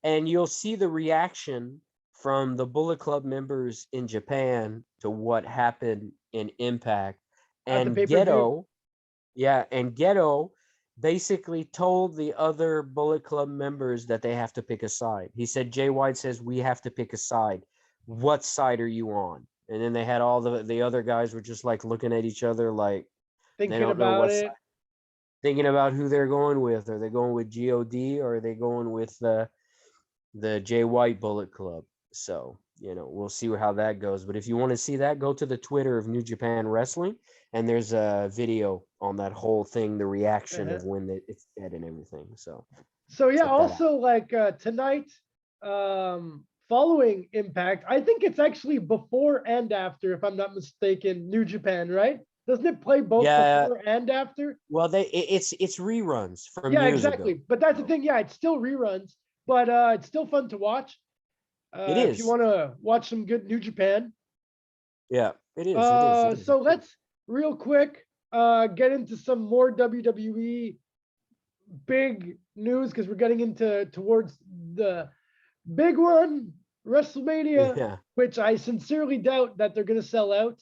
and you'll see the reaction from the Bullet Club members in Japan to what happened in Impact. At the And pay-per-view. Ghetto basically told the other Bullet Club members that they have to pick a side. He said, Jay White says, we have to pick a side. What side are you on? And then they had all the other guys were just like looking at each other like they Thinking don't know about what it. side. Thinking about who they're going with. Are they going with God, or are they going with the Jay White Bullet Club? So, we'll see how that goes. But if you want to see that, go to the Twitter of New Japan Wrestling, and there's a video on that whole thing, the reaction of when it's dead and everything. So yeah, check that out. also like tonight, following Impact, I think it's actually before and after, if I'm not mistaken, New Japan, right? Doesn't it play both before and after? Well, it's reruns from Yeah, years exactly. ago. But that's the thing. Yeah, it's still reruns, but it's still fun to watch. It If you is. want to watch some good New Japan. Yeah, it is. It is. So let's real quick get into some more WWE big news because we're getting into towards the big one, WrestleMania, Yeah, which I sincerely doubt that they're going to sell out.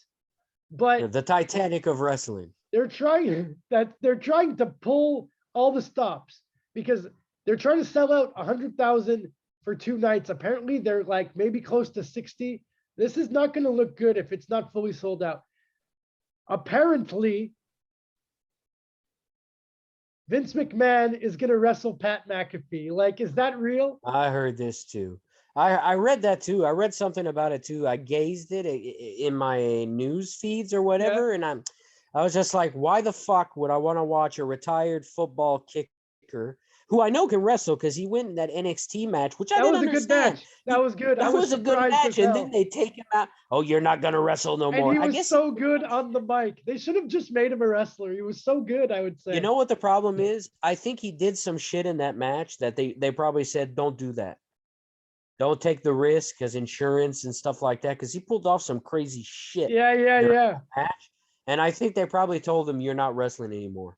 But the Titanic of wrestling. they're trying to pull all the stops because they're trying to sell out 100,000 for 2 nights. Apparently, they're like maybe close to 60. This is not going to look good if it's not fully sold out. Apparently, Vince McMahon is going to wrestle Pat McAfee. Like, is that real? I heard this too. I read that too. I read something about it too. I gazed it in my news feeds or whatever, and I was just like, why the fuck would I want to watch a retired football kicker who I know can wrestle because he went in that NXT match, which I That didn't was a good understand. match. That was good. I That was was a good surprised match, as and hell. then they take him out. Oh, you're not gonna wrestle no And more. he I was guess so good on the mic. They should have just made him a wrestler. He was so good, I would say. you know what the problem is? I think he did some shit in that match that they probably said, don't do that. Don't take the risk because insurance and stuff like that. Because he pulled off some crazy shit Yeah, yeah, during yeah. that match, and I think they probably told him you're not wrestling anymore.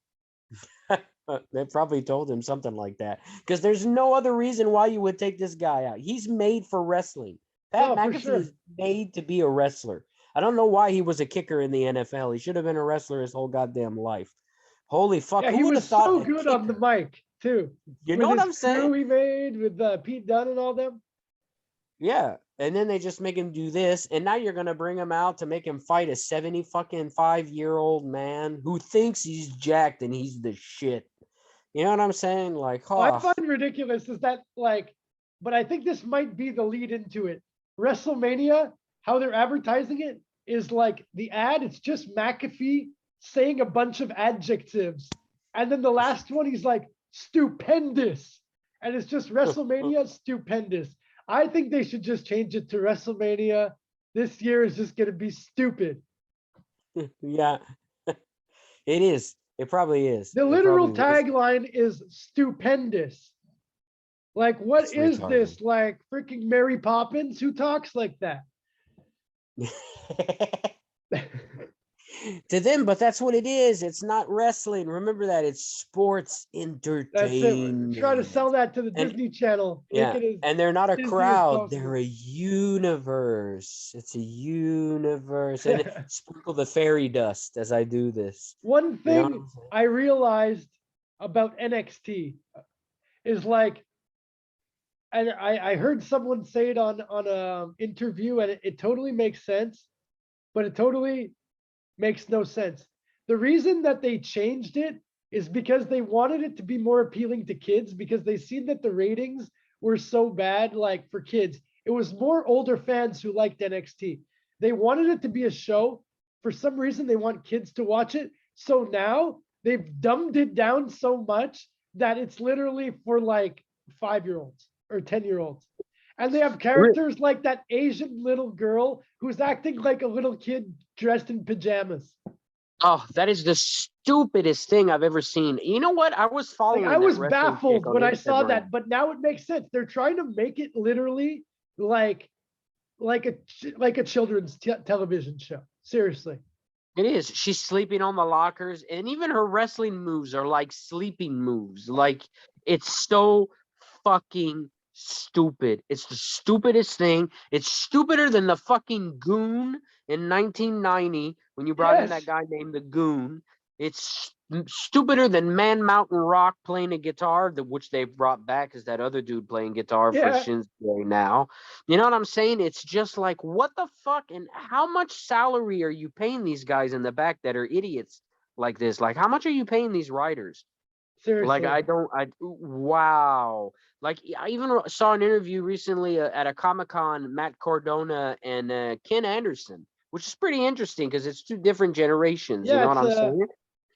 They probably told him something like that because there's no other reason why you would take this guy out. He's made for wrestling. Pat No, for McAfee sure. is made to be a wrestler. I don't know why he was a kicker in the NFL. He should have been a wrestler his whole goddamn life. Holy fuck! Yeah, Who he would have was thought so a good on the kicker? mic too. You know With what his I'm saying? crew he made with Pete Dunne and all them. Yeah, and then they just make him do this, and now you're gonna bring him out to make him fight a 75-year-old man who thinks he's jacked and he's the shit. You know what I'm saying? Like, What I oh, find ridiculous is that like, but I think this might be the lead into it. WrestleMania, how they're advertising it is like the ad. It's just McAfee saying a bunch of adjectives, and then the last one he's like stupendous, and it's just WrestleMania stupendous. I think they should just change it to WrestleMania. This year is just going to be stupid. yeah, it is. It probably is. The It literal probably is. tagline is stupendous. Like, what It's is retarded. this? Like freaking Mary Poppins who talks like that? To them, but that's what it is. It's not wrestling. Remember that. It's sports That's it. Try to entertainment. sell that to the And Disney Channel. Make yeah, it as and they're not a Disney as crowd. They're possible. a universe. It's a universe. And sprinkle the fairy dust as I do this. One You know what thing I'm saying? I realized about NXT is like, and I heard someone say it on a interview, and it totally makes sense, but it totally makes no sense. The reason that they changed it is because they wanted it to be more appealing to kids because they seen that the ratings were so bad, like for kids. It was more older fans who liked NXT. They wanted it to be a show. For some reason, they want kids to watch it. So now they've dumbed it down so much that it's literally for like 5-year-olds or 10-year-olds. And they have characters like that Asian little girl who's acting like a little kid dressed in pajamas. Oh, that is the stupidest thing I've ever seen. You know what? I was Like, following I that was wrestling chick baffled on when I saw Instagram. that, but now it makes sense. They're trying to make it literally like a children's television show. Seriously. It is. She's sleeping on the lockers, and even her wrestling moves are like sleeping moves. Like, it's so fucking stupid. It's the stupidest thing. It's stupider than the fucking Goon in 1990 when you brought in that Yes. guy named the Goon. It's stupider than Man Mountain Rock playing a guitar, which they brought back as that other dude playing guitar for Yeah. Shinsuke now. You know what I'm saying? It's just like, what the fuck? And how much salary are you paying these guys in the back that are idiots like this? Like, how much are you paying these writers? Like, Seriously. wow. Like, I even saw an interview recently at a Comic-Con, Matt Cardona and Ken Anderson, which is pretty interesting because it's two different generations. You Yeah, know what it's I'm a saying?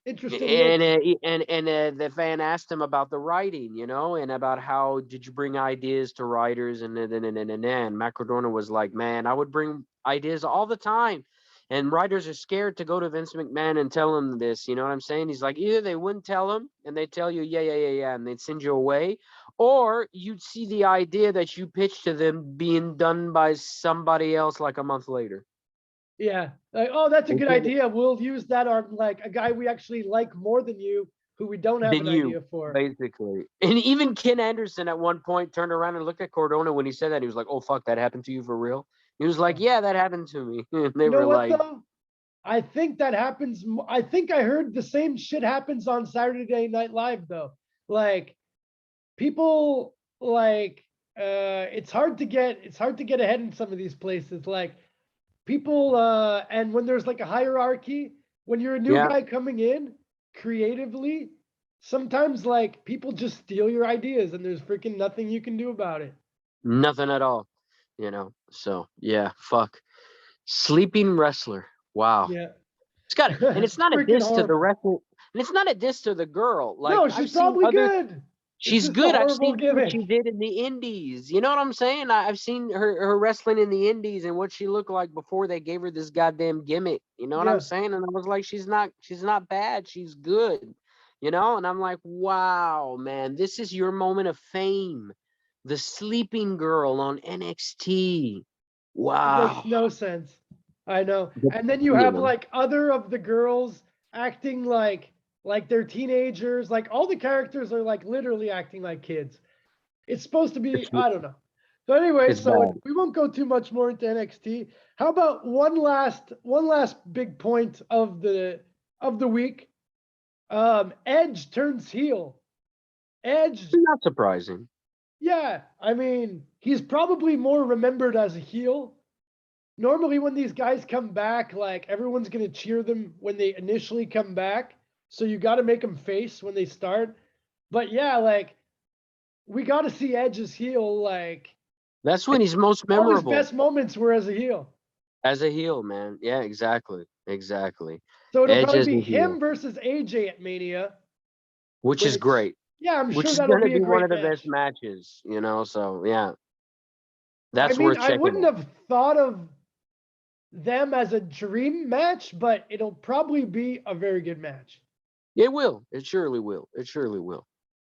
interesting And mix. the fan asked him about the writing, you know, and about how did you bring ideas to writers, and Matt Cardona was like, man, I would bring ideas all the time, and writers are scared to go to Vince McMahon and tell him this. You know what I'm saying? He's like, either they wouldn't tell him and they tell you yeah, and they'd send you away, or you'd see the idea that you pitched to them being done by somebody else like a month later. Yeah. Like, oh, that's a They good said, idea. We'll use that on like a guy we actually like more than you. who we don't have Than an you, idea for. basically. And even Ken Anderson at one point turned around and looked at Cardona when he said that. He was like, "Oh fuck, that happened to you for real?" He was like, "Yeah, that happened to me." And they You know were what like, though? I think that happens. I think I heard the same shit happens on Saturday Night Live though. Like people like it's hard to get ahead in some of these places. Like people and when there's like a hierarchy, when you're a new "Yeah, guy coming in creatively, sometimes like people just steal your ideas and there's freaking nothing you can do about it. nothing at all." So yeah, fuck. Sleeping wrestler. Wow. Yeah. It's got it. And it's not a Freaking diss to the horrible. wrestler. And it's not a diss to the girl. Like No, she's I've seen probably other good. It's she's just a good. I've horrible seen what gimmick. she did in the indies. You know what I'm saying? I've seen her wrestling in the indies and what she looked like before they gave her this goddamn gimmick. You know what I'm Yeah. saying? And I was like, she's not bad. She's good. And I'm like, wow, man, this is your moment of fame. The sleeping girl on NXT. It makes Wow. no sense. I know. But, And then you you have know, like other of the girls acting like they're teenagers. Like all the characters are like literally acting like kids. It's supposed to be, it's I don't know. So anyway, it's so bad. we won't go too much more into NXT. How about one last big point of the week? Edge turns heel. Edge, Not surprising. yeah, I mean, he's probably more remembered as a heel. Normally when these guys come back, like everyone's gonna cheer them when they initially come back. So you got to make them face when they start. But yeah, like we got to see Edge's heel. Like That's when he's most all his memorable best moments were as a heel. as a heel, man. Yeah, exactly. Exactly. So it'll Edge probably as be a heel, him versus AJ at Mania, which is which great, yeah, I'm which sure is that'll going to be a be one great of the best match. matches. So, yeah, I that's mean, worth I checking wouldn't out. have thought of them as a dream match, but it'll probably be a very good match. It will. It surely will. It surely will.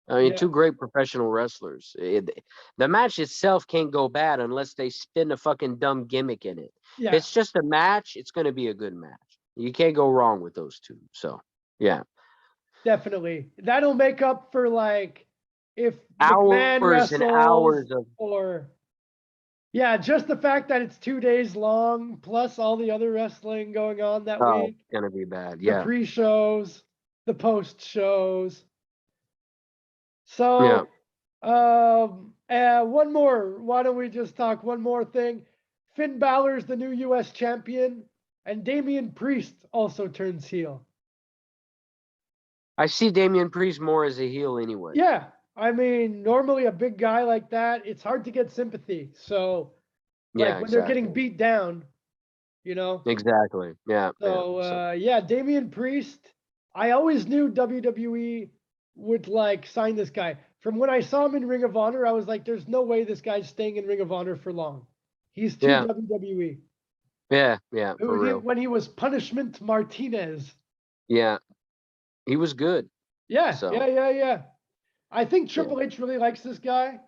I mean, Yeah. two great professional wrestlers. The match itself can't go bad unless they spin a fucking dumb gimmick in it. If Yeah. it's just a match, it's going to be a good match. You can't go wrong with those two. So, yeah. Definitely. That'll make up for like if McMahon Hours and wrestles hours of or yeah, just the fact that it's 2 days long plus all the other wrestling going on that oh, week, it's gonna be bad. the Yeah. pre-shows, the post-shows. Yeah. So one more. Why don't we just talk one more thing? Finn Balor's the new US champion, and Damian Priest also turns heel. I see Damian Priest more as a heel anyway. Yeah, I mean, normally a big guy like that, it's hard to get sympathy. So, Yeah, like when they're getting exactly. beat down, you know. Exactly. Yeah, yeah. So, So yeah, Damian Priest. I always knew WWE would like sign this guy. From when I saw him in Ring of Honor, I was like, "There's no way this guy's staying in Ring of Honor for long. He's too yeah, WWE." yeah, for real. When he was Punishment Martinez. Yeah. He was good. Yeah, So yeah. I think yeah. Triple H really likes this guy.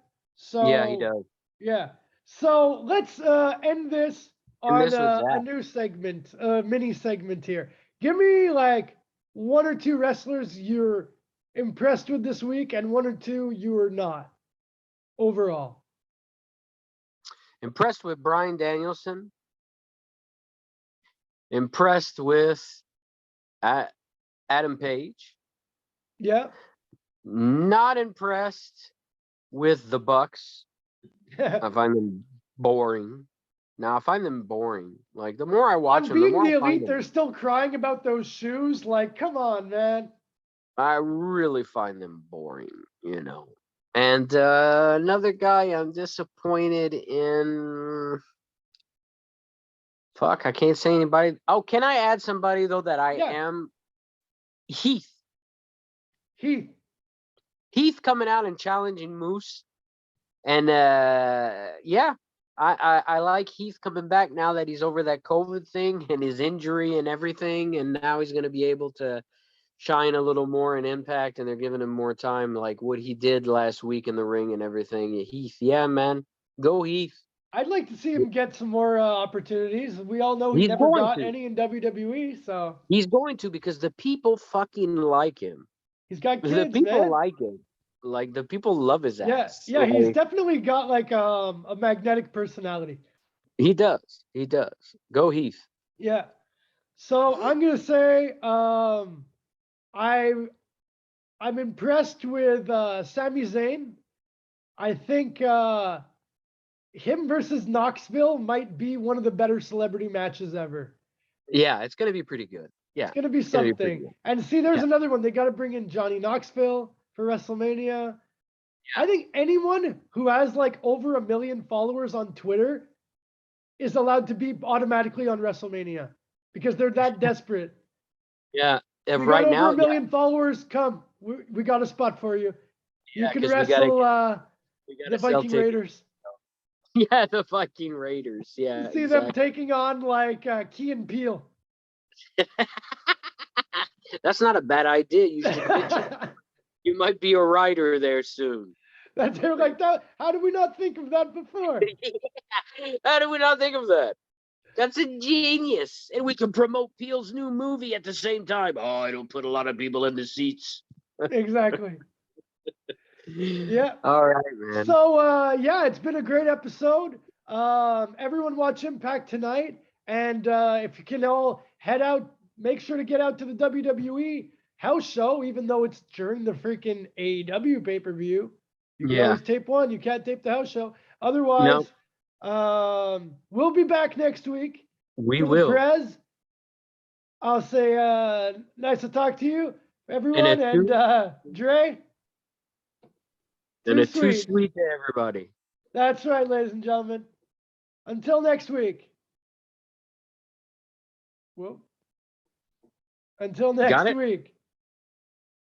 Yeah, he So does. yeah. So let's end this And on this was a that. new segment, mini segment here. Give me like one or two wrestlers you're impressed with this week and one or two you are not overall. Impressed with Bryan Danielson. Impressed with Adam Page. Yeah. Not impressed with the Bucks. I find them boring. Now I find them boring. Like the more I watch On them, the being more the I find elite, them. they're still crying about those shoes. Like, come on, man. I really find them boring. And another guy I'm disappointed in. Fuck, I can't say anybody. Oh, can I add somebody though that I Yeah. am? Heath. Heath. Heath coming out and challenging Moose. And yeah, I like Heath coming back now that he's over that COVID thing and his injury and everything, and now he's going to be able to shine a little more in Impact, and they're giving him more time, like what he did last week in the ring and everything. Heath, yeah, man, go Heath. I'd like to see him get some more opportunities. We all know he He's never going got to. any in WWE. So He's going to because the people fucking like him. He's got The kids, people man. like it. Like the people love his Yeah, ass. yeah, he's Like, definitely got like a magnetic personality. he does. He does. Go Heath. Yeah. So I'm gonna say I I'm impressed with Sami Zayn. I think him versus Knoxville might be one of the better celebrity matches ever. Yeah, it's gonna be pretty good. Yeah, It's gonna be gonna be pretty something. good. And see, there's Yeah. another one. They got to bring in Johnny Knoxville for WrestleMania. I think anyone who has like over 1 million followers on Twitter is allowed to be automatically on WrestleMania because they're that desperate. Yeah. We Right got over now, 1 million followers. Come, we got a spot for you. You Yeah, can 'cause we wrestle gotta the sell Viking tickets. Raiders. Yeah, the fucking Raiders. Yeah, See them exactly. taking on like Key and Peele. That's not a bad idea. You should pitch it. You might be a writer there soon. That they're like that. How did we not think of that before? How did we not think of that? That's a genius. And we can promote Peele's new movie at the same time. Oh, I don't put a lot of people in the seats. Exactly. Yeah. All right, man. So yeah, it's been a great episode. Everyone watch Impact tonight, and if you can all head out, make sure to get out to the WWE house show, even though it's during the freaking AEW pay-per-view. You can Yeah. always tape one. You can't tape the house show. Otherwise, we'll be back next week. We For the will. Prez, I'll say nice to talk to you, everyone, and Drey. And Too it's too sweet. sweet to everybody. That's right, ladies and gentlemen. Until next week. Well, until next week.